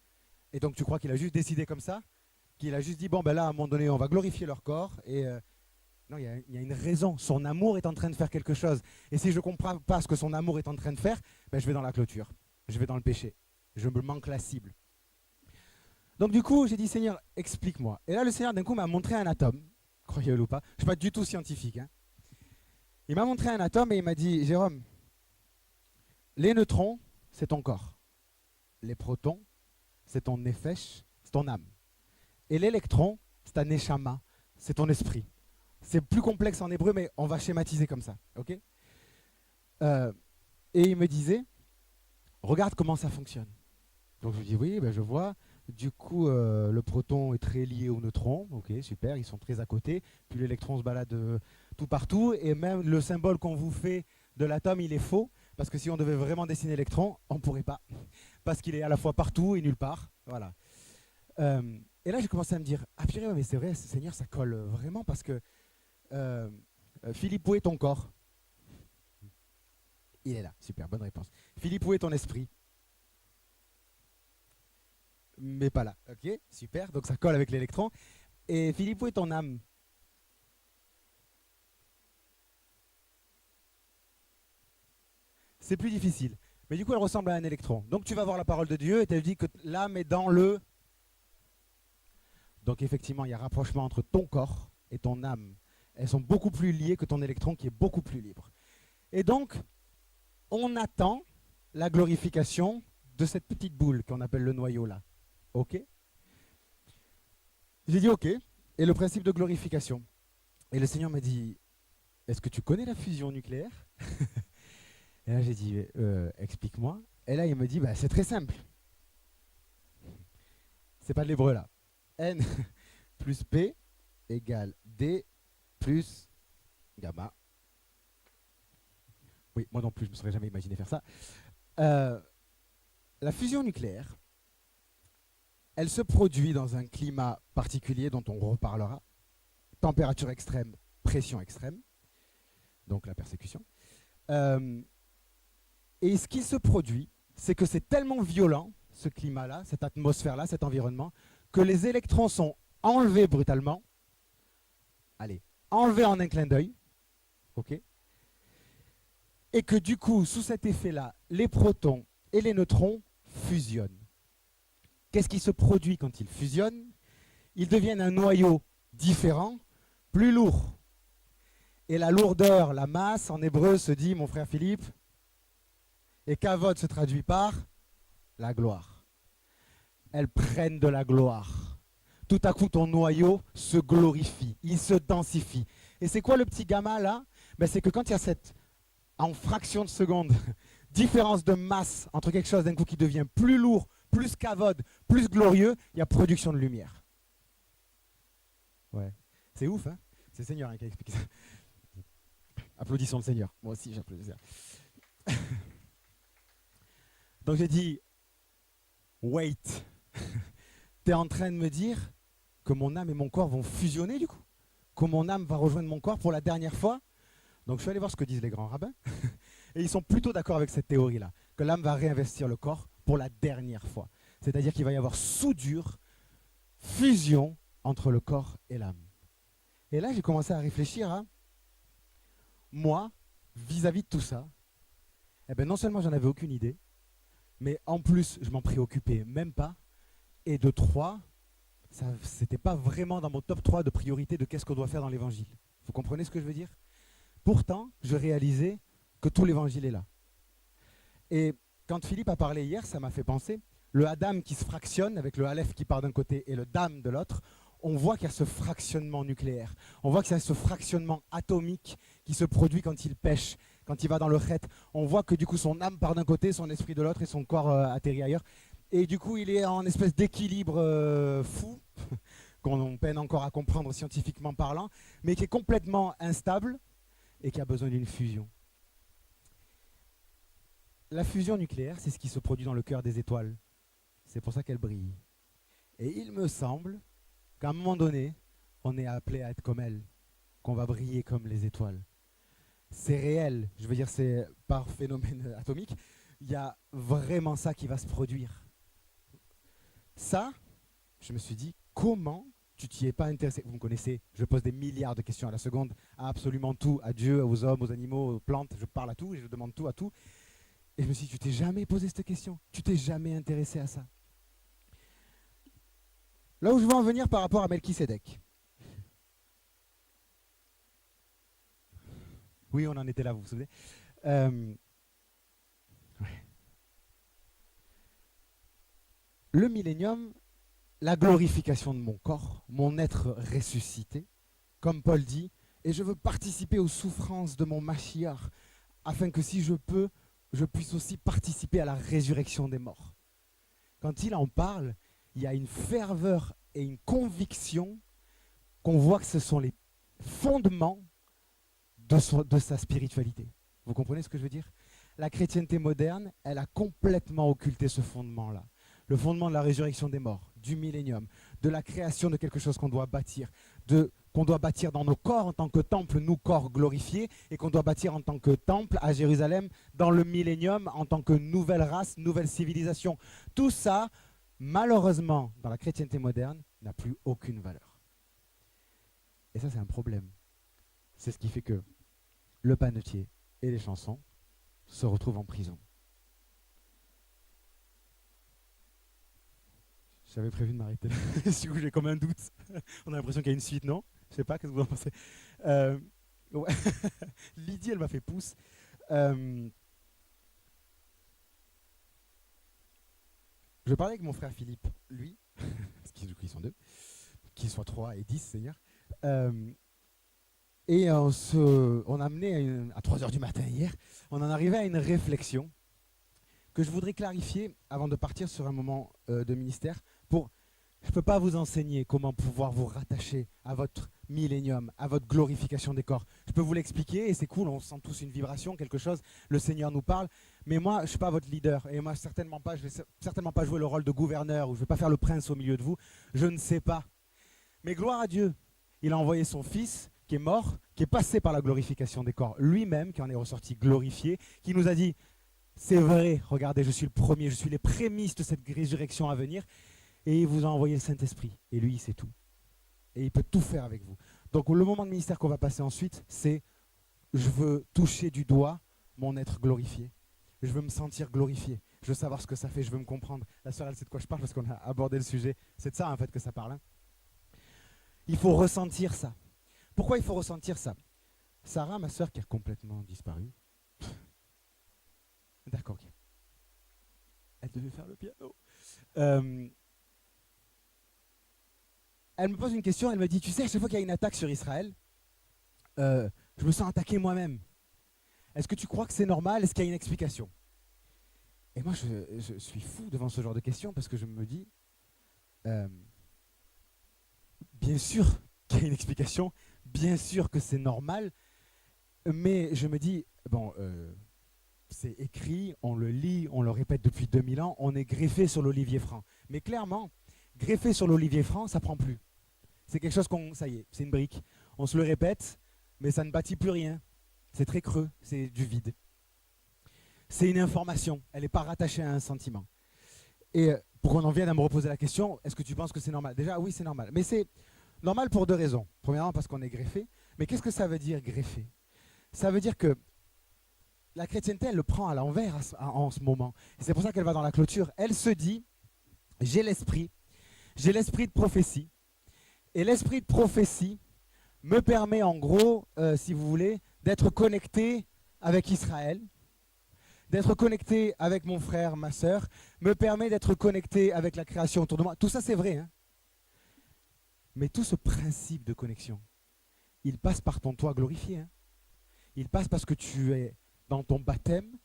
Et donc tu crois qu'il a juste décidé comme ça? Qu'il a juste dit, là, à un moment donné, on va glorifier leur corps. Et non, il y a une raison. Son amour est en train de faire quelque chose. Et si je ne comprends pas ce que son amour est en train de faire, je vais dans la clôture. Je vais dans le péché. Je me manque la cible. Donc du coup, j'ai dit, Seigneur, explique-moi. Et là, le Seigneur, d'un coup, m'a montré un atome. Croyez-le ou pas. Je ne suis pas du tout scientifique. Hein. Il m'a montré un atome et il m'a dit, Jérôme, les neutrons, c'est ton corps. Les protons, c'est ton nefesh, c'est ton âme. Et l'électron, c'est ta neshama, c'est ton esprit. C'est plus complexe en hébreu, mais on va schématiser comme ça. Okay, et il me disait, regarde comment ça fonctionne. Donc je lui dis, oui, je vois. Du coup, le proton est très lié au neutron. Ok, super, ils sont très à côté. Puis l'électron se balade tout partout. Et même le symbole qu'on vous fait de l'atome, il est faux. Parce que si on devait vraiment dessiner l'électron, on ne pourrait pas. Parce qu'il est à la fois partout et nulle part. Voilà. Et là, j'ai commencé à me dire, ah purée, mais c'est vrai, Seigneur, ça colle vraiment parce que Philippe, où est ton corps? Il est là, super, bonne réponse. Philippe, où est ton esprit? Mais pas là, ok, super, donc ça colle avec l'électron. Et Philippe, où est ton âme? C'est plus difficile. Mais du coup, elle ressemble à un électron. Donc tu vas voir la parole de Dieu et tu dis que l'âme est dans le... Donc effectivement, il y a rapprochement entre ton corps et ton âme. Elles sont beaucoup plus liées que ton électron qui est beaucoup plus libre. Et donc, on attend la glorification de cette petite boule qu'on appelle le noyau là. Ok? J'ai dit ok. Et le principe de glorification. Et le Seigneur m'a dit, est-ce que tu connais la fusion nucléaire? Et là j'ai dit, explique-moi. Et là il me dit, bah, c'est très simple. C'est pas de l'hébreu là. N plus P égale D plus gamma. Oui, moi non plus, je ne me serais jamais imaginé faire ça. La fusion nucléaire, elle se produit dans un climat particulier dont on reparlera. Température extrême, pression extrême, donc la persécution. Et ce qui se produit, c'est que c'est tellement violent, ce climat-là, cette atmosphère-là, cet environnement, que les électrons sont enlevés brutalement, allez, enlevés en un clin d'œil, ok, et que du coup, sous cet effet-là, les protons et les neutrons fusionnent. Qu'est-ce qui se produit quand ils fusionnent? Ils deviennent un noyau différent, plus lourd. Et la lourdeur, la masse, en hébreu se dit, mon frère Philippe, et kavod se traduit par la gloire. Elles prennent de la gloire. Tout à coup, ton noyau se glorifie, il se densifie. Et c'est quoi le petit gamma là? Ben, c'est que quand il y a cette, en fraction de seconde, différence de masse entre quelque chose d'un coup qui devient plus lourd, plus kavod, plus glorieux, il y a production de lumière. Ouais, c'est ouf, hein? C'est le Seigneur qui a expliqué ça. Applaudissons le Seigneur. Moi aussi, j'applaudis ça. Donc j'ai dit, wait, t'es en train de me dire que mon âme et mon corps vont fusionner du coup? Que mon âme va rejoindre mon corps pour la dernière fois? Donc je suis allé voir ce que disent les grands rabbins, et ils sont plutôt d'accord avec cette théorie-là, que l'âme va réinvestir le corps pour la dernière fois. C'est-à-dire qu'il va y avoir soudure, fusion entre le corps et l'âme. Et là j'ai commencé à réfléchir à moi, vis-à-vis de tout ça. Eh ben non seulement j'en avais aucune idée, mais en plus je m'en préoccupais même pas. Et de 3, c'était pas vraiment dans mon top 3 de priorité de qu'est-ce qu'on doit faire dans l'évangile. Vous comprenez ce que je veux dire? Pourtant, je réalisais que tout l'évangile est là. Et quand Philippe a parlé hier, ça m'a fait penser, le Adam qui se fractionne avec le Aleph qui part d'un côté et le Dam de l'autre, on voit qu'il y a ce fractionnement nucléaire. On voit qu'il y a ce fractionnement atomique qui se produit quand il pêche, quand il va dans le chet. On voit que du coup son âme part d'un côté, son esprit de l'autre et son corps atterrit ailleurs. Et du coup il est en espèce d'équilibre fou, qu'on peine encore à comprendre scientifiquement parlant, mais qui est complètement instable et qui a besoin d'une fusion. La fusion nucléaire, c'est ce qui se produit dans le cœur des étoiles. C'est pour ça qu'elles brillent. Et il me semble qu'à un moment donné, on est appelé à être comme elles, qu'on va briller comme les étoiles. C'est réel, je veux dire, c'est par phénomène atomique, il y a vraiment ça qui va se produire. Ça, je me suis dit, comment tu t'y es pas intéressé? Vous me connaissez, je pose des milliards de questions à la seconde, à absolument tout, à Dieu, aux hommes, aux animaux, aux plantes, je parle à tout, et je demande tout à tout. Et je me suis dit, tu t'es jamais posé cette question? Tu t'es jamais intéressé à ça? Là où je veux en venir par rapport à Melchisédek. Oui, on en était là, vous vous souvenez? Ouais. Le millénium, la glorification de mon corps, mon être ressuscité, comme Paul dit, et je veux participer aux souffrances de mon Mashiach, afin que si je peux, je puisse aussi participer à la résurrection des morts. Quand il en parle, il y a une ferveur et une conviction qu'on voit que ce sont les fondements de sa spiritualité. Vous comprenez ce que je veux dire? la chrétienté moderne, elle a complètement occulté ce fondement-là. Le fondement de la résurrection des morts, du millénium, de la création de quelque chose qu'on doit bâtir, qu'on doit bâtir dans nos corps en tant que temple, nous corps glorifiés, et qu'on doit bâtir en tant que temple à Jérusalem, dans le millénium, en tant que nouvelle race, nouvelle civilisation. Tout ça, malheureusement, dans la chrétienté moderne, n'a plus aucune valeur. Et ça, c'est un problème. C'est ce qui fait que le panetier et les chansons se retrouvent en prison. J'avais prévu de m'arrêter là. Du coup, j'ai comme un doute. On a l'impression qu'il y a une suite, non? Je sais pas, qu'est-ce que vous en pensez? Ouais. Lydie, elle m'a fait pouce. Je parlais avec mon frère Philippe, lui, parce qu'ils sont deux, qu'ils soient 3 et 10, Seigneur. Et on a amené à 3h du matin hier, on en arrivait à une réflexion que je voudrais clarifier avant de partir sur un moment de ministère. Je ne peux pas vous enseigner comment pouvoir vous rattacher à votre millénium, à votre glorification des corps. Je peux vous l'expliquer et c'est cool, on sent tous une vibration, quelque chose, le Seigneur nous parle, mais moi je ne suis pas votre leader et moi je ne vais certainement pas jouer le rôle de gouverneur ou je ne vais pas faire le prince au milieu de vous, je ne sais pas. Mais gloire à Dieu, il a envoyé son fils qui est mort, qui est passé par la glorification des corps, lui-même qui en est ressorti glorifié, qui nous a dit c'est vrai, regardez, je suis le premier, je suis les prémices de cette résurrection à venir. Et il vous a envoyé le Saint-Esprit. Et lui, il sait tout. Et il peut tout faire avec vous. Donc le moment de ministère qu'on va passer ensuite, c'est je veux toucher du doigt mon être glorifié. Je veux me sentir glorifié. Je veux savoir ce que ça fait, je veux me comprendre. La sœur, elle sait de quoi je parle parce qu'on a abordé le sujet. C'est de ça en fait que ça parle. Hein. Il faut ressentir ça. Pourquoi il faut ressentir ça? Sarah, ma sœur, qui a complètement disparu. D'accord, ok. Elle devait faire le piano. Elle me pose une question, elle me dit, tu sais, à chaque fois qu'il y a une attaque sur Israël, je me sens attaqué moi-même. Est-ce que tu crois que c'est normal? Est-ce qu'il y a une explication? Et moi, je suis fou devant ce genre de questions parce que je me dis, bien sûr qu'il y a une explication, bien sûr que c'est normal, mais je me dis, bon, c'est écrit, on le lit, on le répète depuis 2000 ans, on est greffé sur l'olivier franc. Mais clairement, greffé sur l'olivier franc, ça ne prend plus. C'est quelque chose ça y est, c'est une brique. On se le répète, mais ça ne bâtit plus rien. C'est très creux, c'est du vide. C'est une information, elle n'est pas rattachée à un sentiment. Et pour qu'on en vienne à me reposer la question, est-ce que tu penses que c'est normal? Déjà, oui, c'est normal. Mais c'est normal pour 2 raisons. Premièrement, parce qu'on est greffé. Mais qu'est-ce que ça veut dire, greffé? Ça veut dire que la chrétienté, elle le prend à l'envers en ce moment. Et c'est pour ça qu'elle va dans la clôture. Elle se dit, j'ai l'esprit de prophétie. Et l'esprit de prophétie me permet en gros, si vous voulez, d'être connecté avec Israël, d'être connecté avec mon frère, ma sœur, me permet d'être connecté avec la création autour de moi. Tout ça, c'est vrai. Hein. Mais tout ce principe de connexion, il passe par ton toi glorifié. Hein. Il passe parce que tu es dans ton baptême,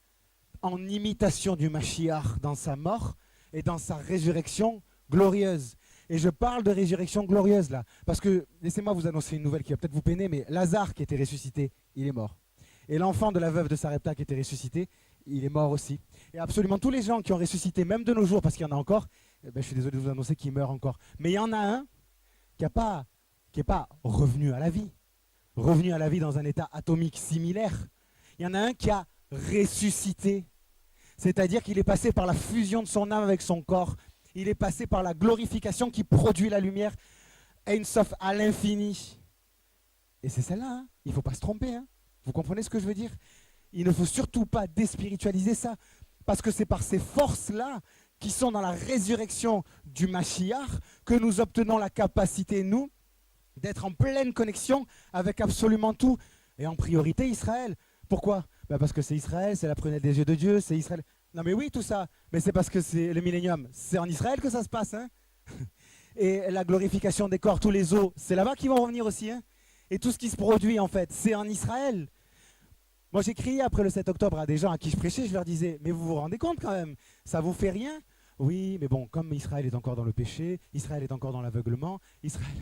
en imitation du Mashiach dans sa mort et dans sa résurrection glorieuse. Et je parle de résurrection glorieuse là, parce que, laissez-moi vous annoncer une nouvelle qui va peut-être vous peiner, mais Lazare qui était ressuscité, il est mort. Et l'enfant de la veuve de Sarepta qui était ressuscité, il est mort aussi. Et absolument tous les gens qui ont ressuscité, même de nos jours, parce qu'il y en a encore, je suis désolé de vous annoncer qu'ils meurent encore. Mais il y en a un qui n'est pas revenu à la vie dans un état atomique similaire. Il y en a un qui a ressuscité, c'est-à-dire qu'il est passé par la fusion de son âme avec son corps. Il est passé par la glorification qui produit la lumière, Ein Sof à l'infini. Et c'est celle-là, hein. Il ne faut pas se tromper. Hein. Vous comprenez ce que je veux dire? Il ne faut surtout pas déspiritualiser ça, parce que c'est par ces forces-là qui sont dans la résurrection du Mashiach que nous obtenons la capacité, nous, d'être en pleine connexion avec absolument tout, et en priorité Israël. Pourquoi? Parce que c'est Israël, c'est la prunelle des yeux de Dieu, c'est Israël. Non mais oui, tout ça, mais c'est parce que c'est le millénium. C'est en Israël que ça se passe. Hein. Et la glorification des corps, tous les os, c'est là-bas qu'ils vont revenir aussi. Hein. Et tout ce qui se produit, en fait, c'est en Israël. Moi, j'ai crié après le 7 octobre à des gens à qui je prêchais, je leur disais, mais vous vous rendez compte quand même, ça vous fait rien? Oui, mais bon, comme Israël est encore dans le péché, Israël est encore dans l'aveuglement, Israël...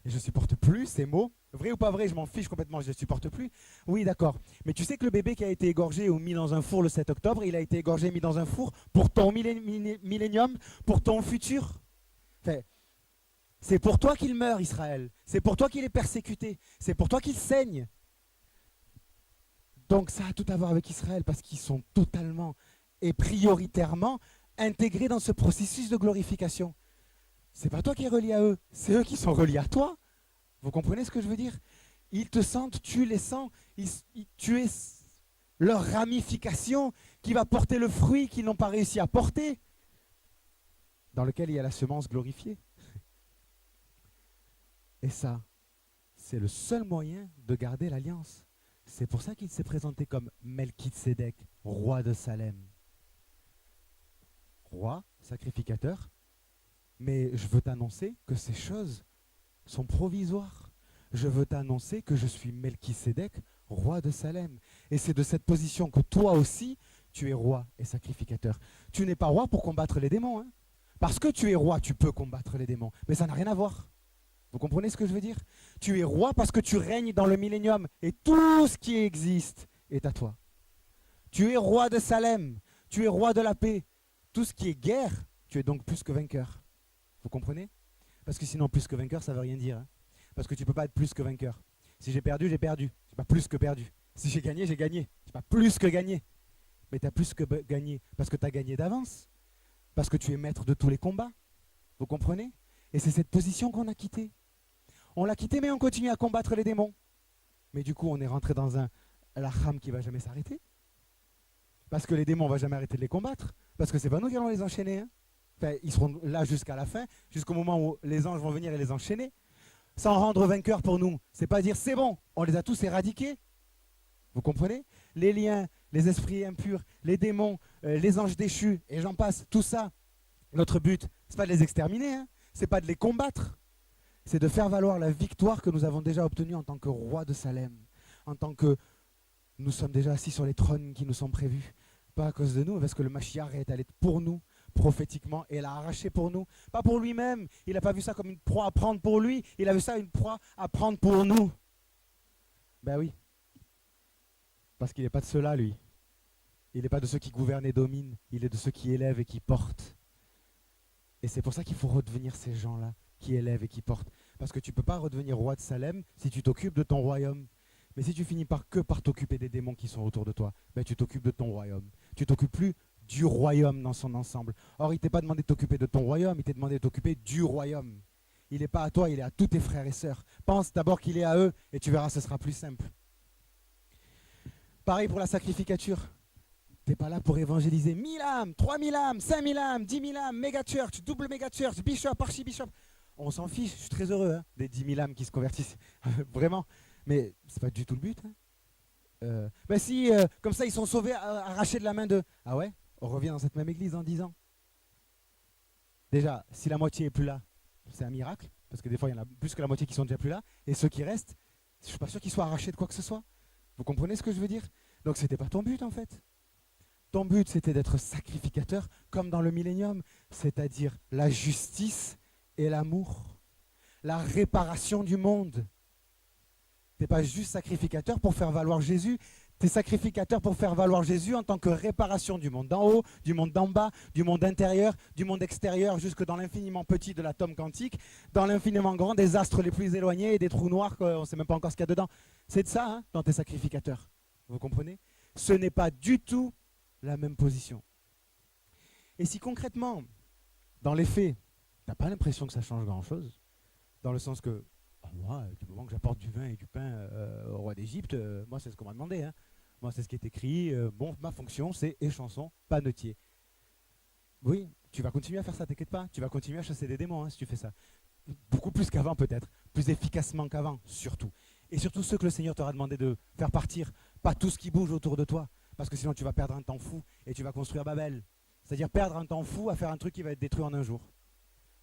Et je supporte plus ces mots. Vrai ou pas vrai, je m'en fiche complètement, je ne supporte plus. Oui, d'accord. Mais tu sais que le bébé qui a été égorgé ou mis dans un four le 7 octobre, il a été égorgé et mis dans un four pour ton millénium, pour ton futur. Enfin, c'est pour toi qu'il meurt, Israël. C'est pour toi qu'il est persécuté. C'est pour toi qu'il saigne. Donc ça a tout à voir avec Israël parce qu'ils sont totalement et prioritairement intégrés dans ce processus de glorification. C'est pas toi qui es relié à eux, c'est eux qui sont reliés à toi. Vous comprenez ce que je veux dire? Ils te sentent, tu les sens, tu es leur ramification qui va porter le fruit qu'ils n'ont pas réussi à porter, dans lequel il y a la semence glorifiée. Et ça, c'est le seul moyen de garder l'alliance. C'est pour ça qu'il s'est présenté comme Melchizedek, roi de Salem. Roi, sacrificateur, mais je veux t'annoncer que ces choses sont provisoires. Je veux t'annoncer que je suis Melchizedek, roi de Salem. Et c'est de cette position que toi aussi, tu es roi et sacrificateur. Tu n'es pas roi pour combattre les démons. Hein. Parce que tu es roi, tu peux combattre les démons. Mais ça n'a rien à voir. Vous comprenez ce que je veux dire? Tu es roi parce que tu règnes dans le millénium. Et tout ce qui existe est à toi. Tu es roi de Salem. Tu es roi de la paix. Tout ce qui est guerre, tu es donc plus que vainqueur. Vous comprenez? Parce que sinon, plus que vainqueur, ça ne veut rien dire. Hein. Parce que tu ne peux pas être plus que vainqueur. Si j'ai perdu, j'ai perdu. Je n'ai pas plus que perdu. Si j'ai gagné, j'ai gagné. Je n'ai pas plus que gagné. Mais tu as plus que gagné. Parce que tu as gagné d'avance. Parce que tu es maître de tous les combats. Vous comprenez? Et c'est cette position qu'on a quittée. On l'a quittée, mais on continue à combattre les démons. Mais du coup, on est rentré dans un lacham qui ne va jamais s'arrêter. Parce que les démons, on ne va jamais arrêter de les combattre. Parce que ce n'est pas nous qui allons les enchaîner. Hein. Enfin, ils seront là jusqu'à la fin, jusqu'au moment où les anges vont venir et les enchaîner. Sans rendre vainqueurs pour nous. C'est pas dire c'est bon, on les a tous éradiqués. Vous comprenez? Les liens, les esprits impurs, les démons, les anges déchus, et j'en passe, tout ça. Notre but, c'est pas de les exterminer, hein. C'est pas de les combattre. C'est de faire valoir la victoire que nous avons déjà obtenue en tant que roi de Salem. En tant que nous sommes déjà assis sur les trônes qui nous sont prévus. Pas à cause de nous, parce que le Mashiach est allé pour nous, prophétiquement, et l'a arraché pour nous. Pas pour lui-même. Il n'a pas vu ça comme une proie à prendre pour lui. Il a vu ça une proie à prendre pour nous. Ben oui. Parce qu'il n'est pas de ceux-là, lui. Il n'est pas de ceux qui gouvernent et dominent. Il est de ceux qui élèvent et qui portent. Et c'est pour ça qu'il faut redevenir ces gens-là, qui élèvent et qui portent. Parce que tu ne peux pas redevenir roi de Salem si tu t'occupes de ton royaume. Mais si tu finis par t'occuper des démons qui sont autour de toi, ben tu t'occupes de ton royaume. Tu t'occupes plus du royaume dans son ensemble. Or, il ne t'est pas demandé de t'occuper de ton royaume, il t'a demandé de t'occuper du royaume. Il n'est pas à toi, il est à tous tes frères et sœurs. Pense d'abord qu'il est à eux et tu verras, ce sera plus simple. Pareil pour la sacrificature. Tu n'es pas là pour évangéliser 1000 âmes, 3000 âmes, 5000 âmes, 10 000 âmes, méga church, double méga church, bishop, archibishop. On s'en fiche, je suis très heureux hein, des 10 000 âmes qui se convertissent. Vraiment. Mais c'est pas du tout le but. Hein. Ben si, comme ça, ils sont sauvés, arrachés de la main de... Ah ouais? On revient dans cette même église dans 10 ans. Déjà, si la moitié est plus là, c'est un miracle, parce que des fois, il y en a plus que la moitié qui sont déjà plus là, et ceux qui restent, je ne suis pas sûr qu'ils soient arrachés de quoi que ce soit. Vous comprenez ce que je veux dire? Donc, ce n'était pas ton but, en fait. Ton but, c'était d'être sacrificateur, comme dans le millénium, c'est-à-dire la justice et l'amour, la réparation du monde. Tu n'es pas juste sacrificateur pour faire valoir Jésus, tu es sacrificateur pour faire valoir Jésus en tant que réparation du monde d'en haut, du monde d'en bas, du monde intérieur, du monde extérieur, jusque dans l'infiniment petit de l'atome quantique, dans l'infiniment grand des astres les plus éloignés et des trous noirs qu'on ne sait même pas encore ce qu'il y a dedans. C'est de ça, hein, dans tes sacrificateurs. Vous comprenez? Ce n'est pas du tout la même position. Et si concrètement, dans les faits, tu n'as pas l'impression que ça change grand-chose, dans le sens que moi, du moment que j'apporte du vin et du pain au roi d'Égypte, moi c'est ce qu'on m'a demandé. Hein. Moi c'est ce qui est écrit. Bon, ma fonction c'est échanson, panetier. Oui, tu vas continuer à faire ça, t'inquiète pas. Tu vas continuer à chasser des démons hein, si tu fais ça. Beaucoup plus qu'avant peut-être, plus efficacement qu'avant surtout. Et surtout ceux que le Seigneur t'aura demandé de faire partir, pas tout ce qui bouge autour de toi. Parce que sinon tu vas perdre un temps fou et tu vas construire Babel. C'est-à-dire perdre un temps fou à faire un truc qui va être détruit en un jour.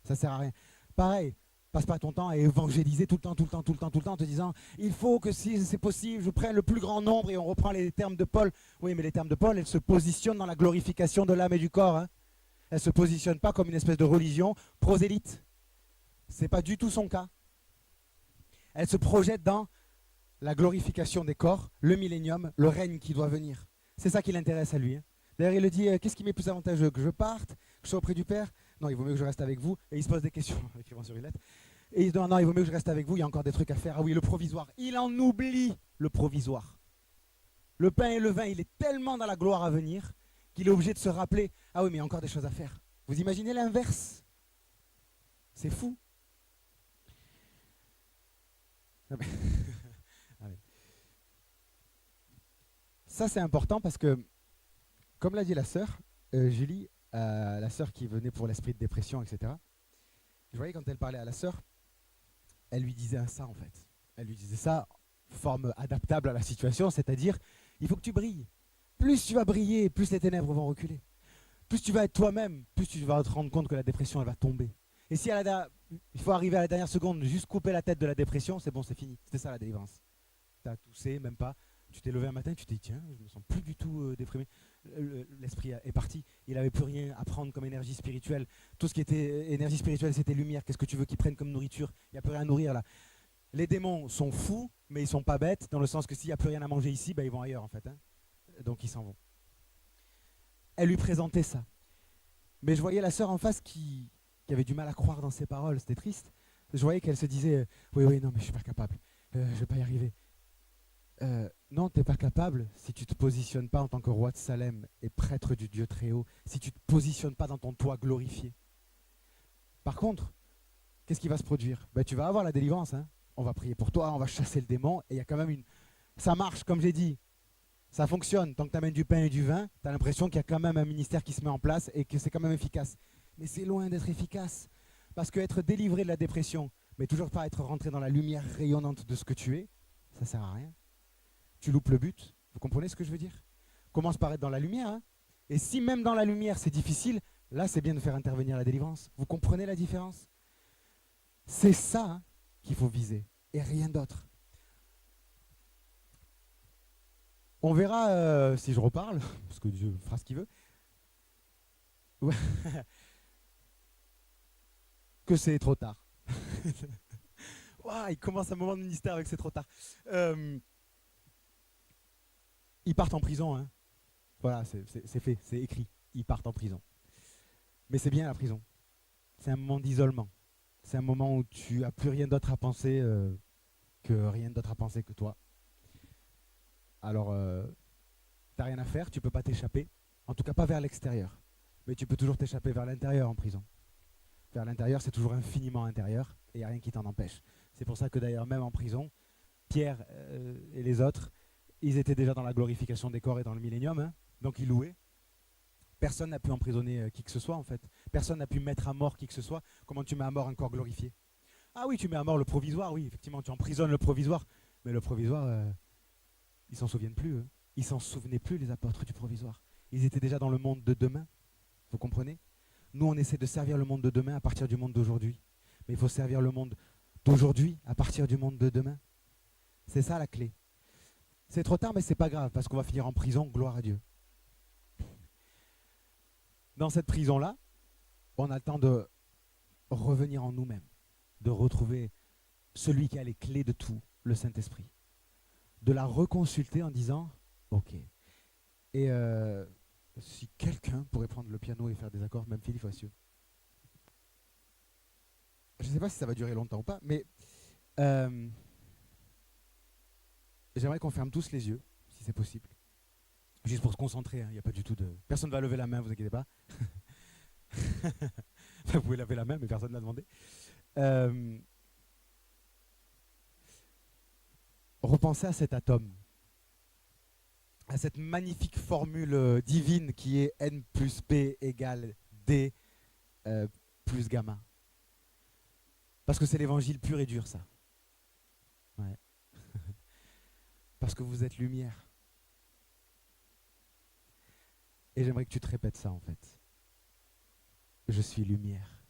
Ça sert à rien. Pareil. Passe pas ton temps à évangéliser tout le temps, en te disant il faut que si c'est possible, je prenne le plus grand nombre et on reprend les termes de Paul. Oui, mais les termes de Paul, elles se positionnent dans la glorification de l'âme et du corps. Hein. Elles ne se positionnent pas comme une espèce de religion prosélyte. Ce n'est pas du tout son cas. Elle se projette dans la glorification des corps, le millénium, le règne qui doit venir. C'est ça qui l'intéresse à lui. Hein. D'ailleurs, il le dit, qu'est-ce qui m'est plus avantageux, que je parte, que je sois auprès du Père? Non, il vaut mieux que je reste avec vous. Et il se pose des questions, en écrivant sur une lettre. Et il dit, non, il vaut mieux que je reste avec vous, il y a encore des trucs à faire. Ah oui, le provisoire. Il en oublie le provisoire. Le pain et le vin, il est tellement dans la gloire à venir qu'il est obligé de se rappeler, ah oui, mais il y a encore des choses à faire. Vous imaginez l'inverse? C'est fou. Ça, c'est important parce que, comme l'a dit la sœur, Julie, la sœur qui venait pour l'esprit de dépression, etc., je voyais quand elle parlait à la sœur, elle lui disait ça en fait. Elle lui disait ça, forme adaptable à la situation, c'est-à-dire, il faut que tu brilles. Plus tu vas briller, plus les ténèbres vont reculer. Plus tu vas être toi-même, plus tu vas te rendre compte que la dépression, elle va tomber. Et si il faut arriver à la dernière seconde, juste couper la tête de la dépression, c'est bon, c'est fini. C'était ça la délivrance. Tu as toussé, même pas. Tu t'es levé un matin, tu t'es dit, tiens, je me sens plus du tout déprimé. L'esprit est parti. Il n'avait plus rien à prendre comme énergie spirituelle. Tout ce qui était énergie spirituelle, c'était lumière. Qu'est-ce que tu veux qu'ils prennent comme nourriture? Il n'y a plus rien à nourrir là. Les démons sont fous, mais ils sont pas bêtes, dans le sens que s'il n'y a plus rien à manger ici, ils vont ailleurs en fait. Hein. Donc ils s'en vont. Elle lui présentait ça. Mais je voyais la sœur en face qui avait du mal à croire dans ses paroles. C'était triste. Je voyais qu'elle se disait, oui, non, mais je suis pas capable. Je vais pas y arriver. Non, tu n'es pas capable si tu ne te positionnes pas en tant que roi de Salem et prêtre du Dieu très haut, si tu ne te positionnes pas dans ton toit glorifié. Par contre, qu'est-ce qui va se produire? Tu vas avoir la délivrance. Hein. On va prier pour toi, on va chasser le démon, et il y a quand même ça marche, comme j'ai dit. Ça fonctionne. Tant que tu amènes du pain et du vin, tu as l'impression qu'il y a quand même un ministère qui se met en place et que c'est quand même efficace. Mais c'est loin d'être efficace. Parce qu'être délivré de la dépression, mais toujours pas être rentré dans la lumière rayonnante de ce que tu es, ça sert à rien. Tu loupes le but. Vous comprenez ce que je veux dire? Commence par être dans la lumière. Hein. Et si même dans la lumière c'est difficile, là c'est bien de faire intervenir la délivrance. Vous comprenez la différence? C'est ça hein, qu'il faut viser et rien d'autre. On verra si je reparle, parce que Dieu fera ce qu'il veut, que c'est trop tard. Wow, il commence un moment de ministère avec c'est trop tard. Ils partent en prison. Hein. Voilà, c'est fait, c'est écrit. Ils partent en prison. Mais c'est bien la prison. C'est un moment d'isolement. C'est un moment où tu n'as plus rien d'autre à penser que toi. Alors, t'as rien à faire, tu peux pas t'échapper. En tout cas, pas vers l'extérieur. Mais tu peux toujours t'échapper vers l'intérieur en prison. Vers l'intérieur, c'est toujours infiniment intérieur et il n'y a rien qui t'en empêche. C'est pour ça que d'ailleurs, même en prison, Pierre et les autres, ils étaient déjà dans la glorification des corps et dans le millénium. Hein, donc ils louaient. Personne n'a pu emprisonner qui que ce soit en fait. Personne n'a pu mettre à mort qui que ce soit. Comment tu mets à mort un corps glorifié? Ah oui, tu mets à mort le provisoire, oui, effectivement, tu emprisonnes le provisoire. Mais le provisoire, ils s'en souviennent plus. Eux. Ils s'en souvenaient plus, les apôtres du provisoire. Ils étaient déjà dans le monde de demain. Vous comprenez? Nous, on essaie de servir le monde de demain à partir du monde d'aujourd'hui. Mais il faut servir le monde d'aujourd'hui à partir du monde de demain. C'est ça la clé. C'est trop tard, mais c'est pas grave, parce qu'on va finir en prison, gloire à Dieu. Dans cette prison-là, on a le temps de revenir en nous-mêmes, de retrouver celui qui a les clés de tout, le Saint-Esprit. De la reconsulter en disant, ok. Et si quelqu'un pourrait prendre le piano et faire des accords, même Philippe Wassieux. Je ne sais pas si ça va durer longtemps ou pas, mais j'aimerais qu'on ferme tous les yeux, si c'est possible. Juste pour se concentrer, il n'y a pas du tout de... Personne ne va lever la main, vous inquiétez pas. Vous pouvez lever la main, mais personne ne l'a demandé. Repensez à cet atome, à cette magnifique formule divine qui est N plus P égale D plus gamma. Parce que c'est l'évangile pur et dur, ça. Ouais. Parce que vous êtes lumière. Et j'aimerais que tu te répètes ça, en fait. Je suis lumière.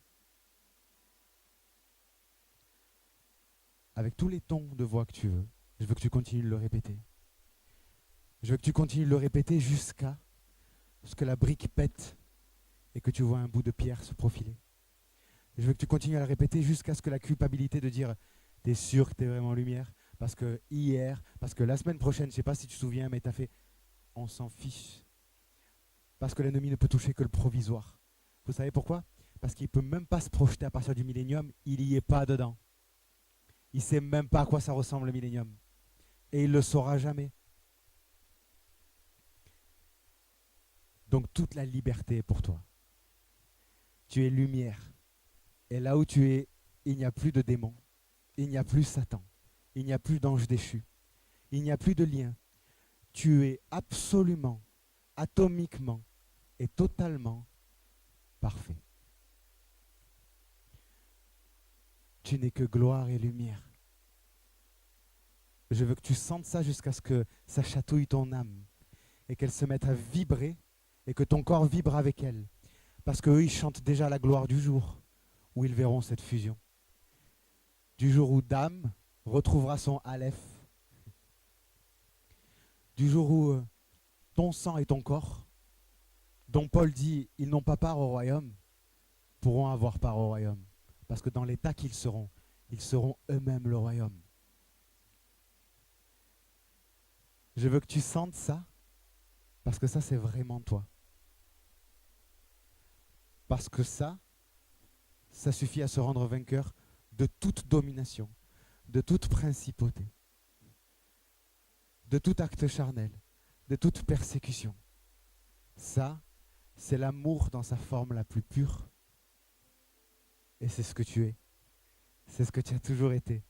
Avec tous les tons de voix que tu veux, je veux que tu continues de le répéter. Je veux que tu continues de le répéter jusqu'à ce que la brique pète et que tu vois un bout de pierre se profiler. Je veux que tu continues à le répéter jusqu'à ce que la culpabilité de dire Tu es sûr que tu es vraiment lumière? Parce que hier, parce que la semaine prochaine, je ne sais pas si tu te souviens, mais tu as fait, on s'en fiche. Parce que l'ennemi ne peut toucher que le provisoire. Vous savez pourquoi? Parce qu'il ne peut même pas se projeter à partir du millénium, il n'y est pas dedans. Il ne sait même pas à quoi ça ressemble le millénium. Et il ne le saura jamais. Donc toute la liberté est pour toi. Tu es lumière. Et là où tu es, il n'y a plus de démons. Il n'y a plus Satan. Il n'y a plus d'ange déchu. Il n'y a plus de lien. Tu es absolument, atomiquement et totalement parfait. Tu n'es que gloire et lumière. Je veux que tu sentes ça jusqu'à ce que ça chatouille ton âme et qu'elle se mette à vibrer et que ton corps vibre avec elle. Parce qu'eux, ils chantent déjà la gloire du jour où ils verront cette fusion. Du jour où Dame retrouvera son Aleph. Du jour où ton sang et ton corps, dont Paul dit ils n'ont pas part au royaume, pourront avoir part au royaume. Parce que dans l'état qu'ils seront eux-mêmes le royaume. Je veux que tu sentes ça, parce que ça c'est vraiment toi. Parce que ça suffit à se rendre vainqueur de toute domination, de toute principauté, de tout acte charnel, de toute persécution. Ça, c'est l'amour dans sa forme la plus pure. Et c'est ce que tu es. C'est ce que tu as toujours été.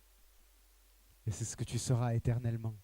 Et c'est ce que tu seras éternellement.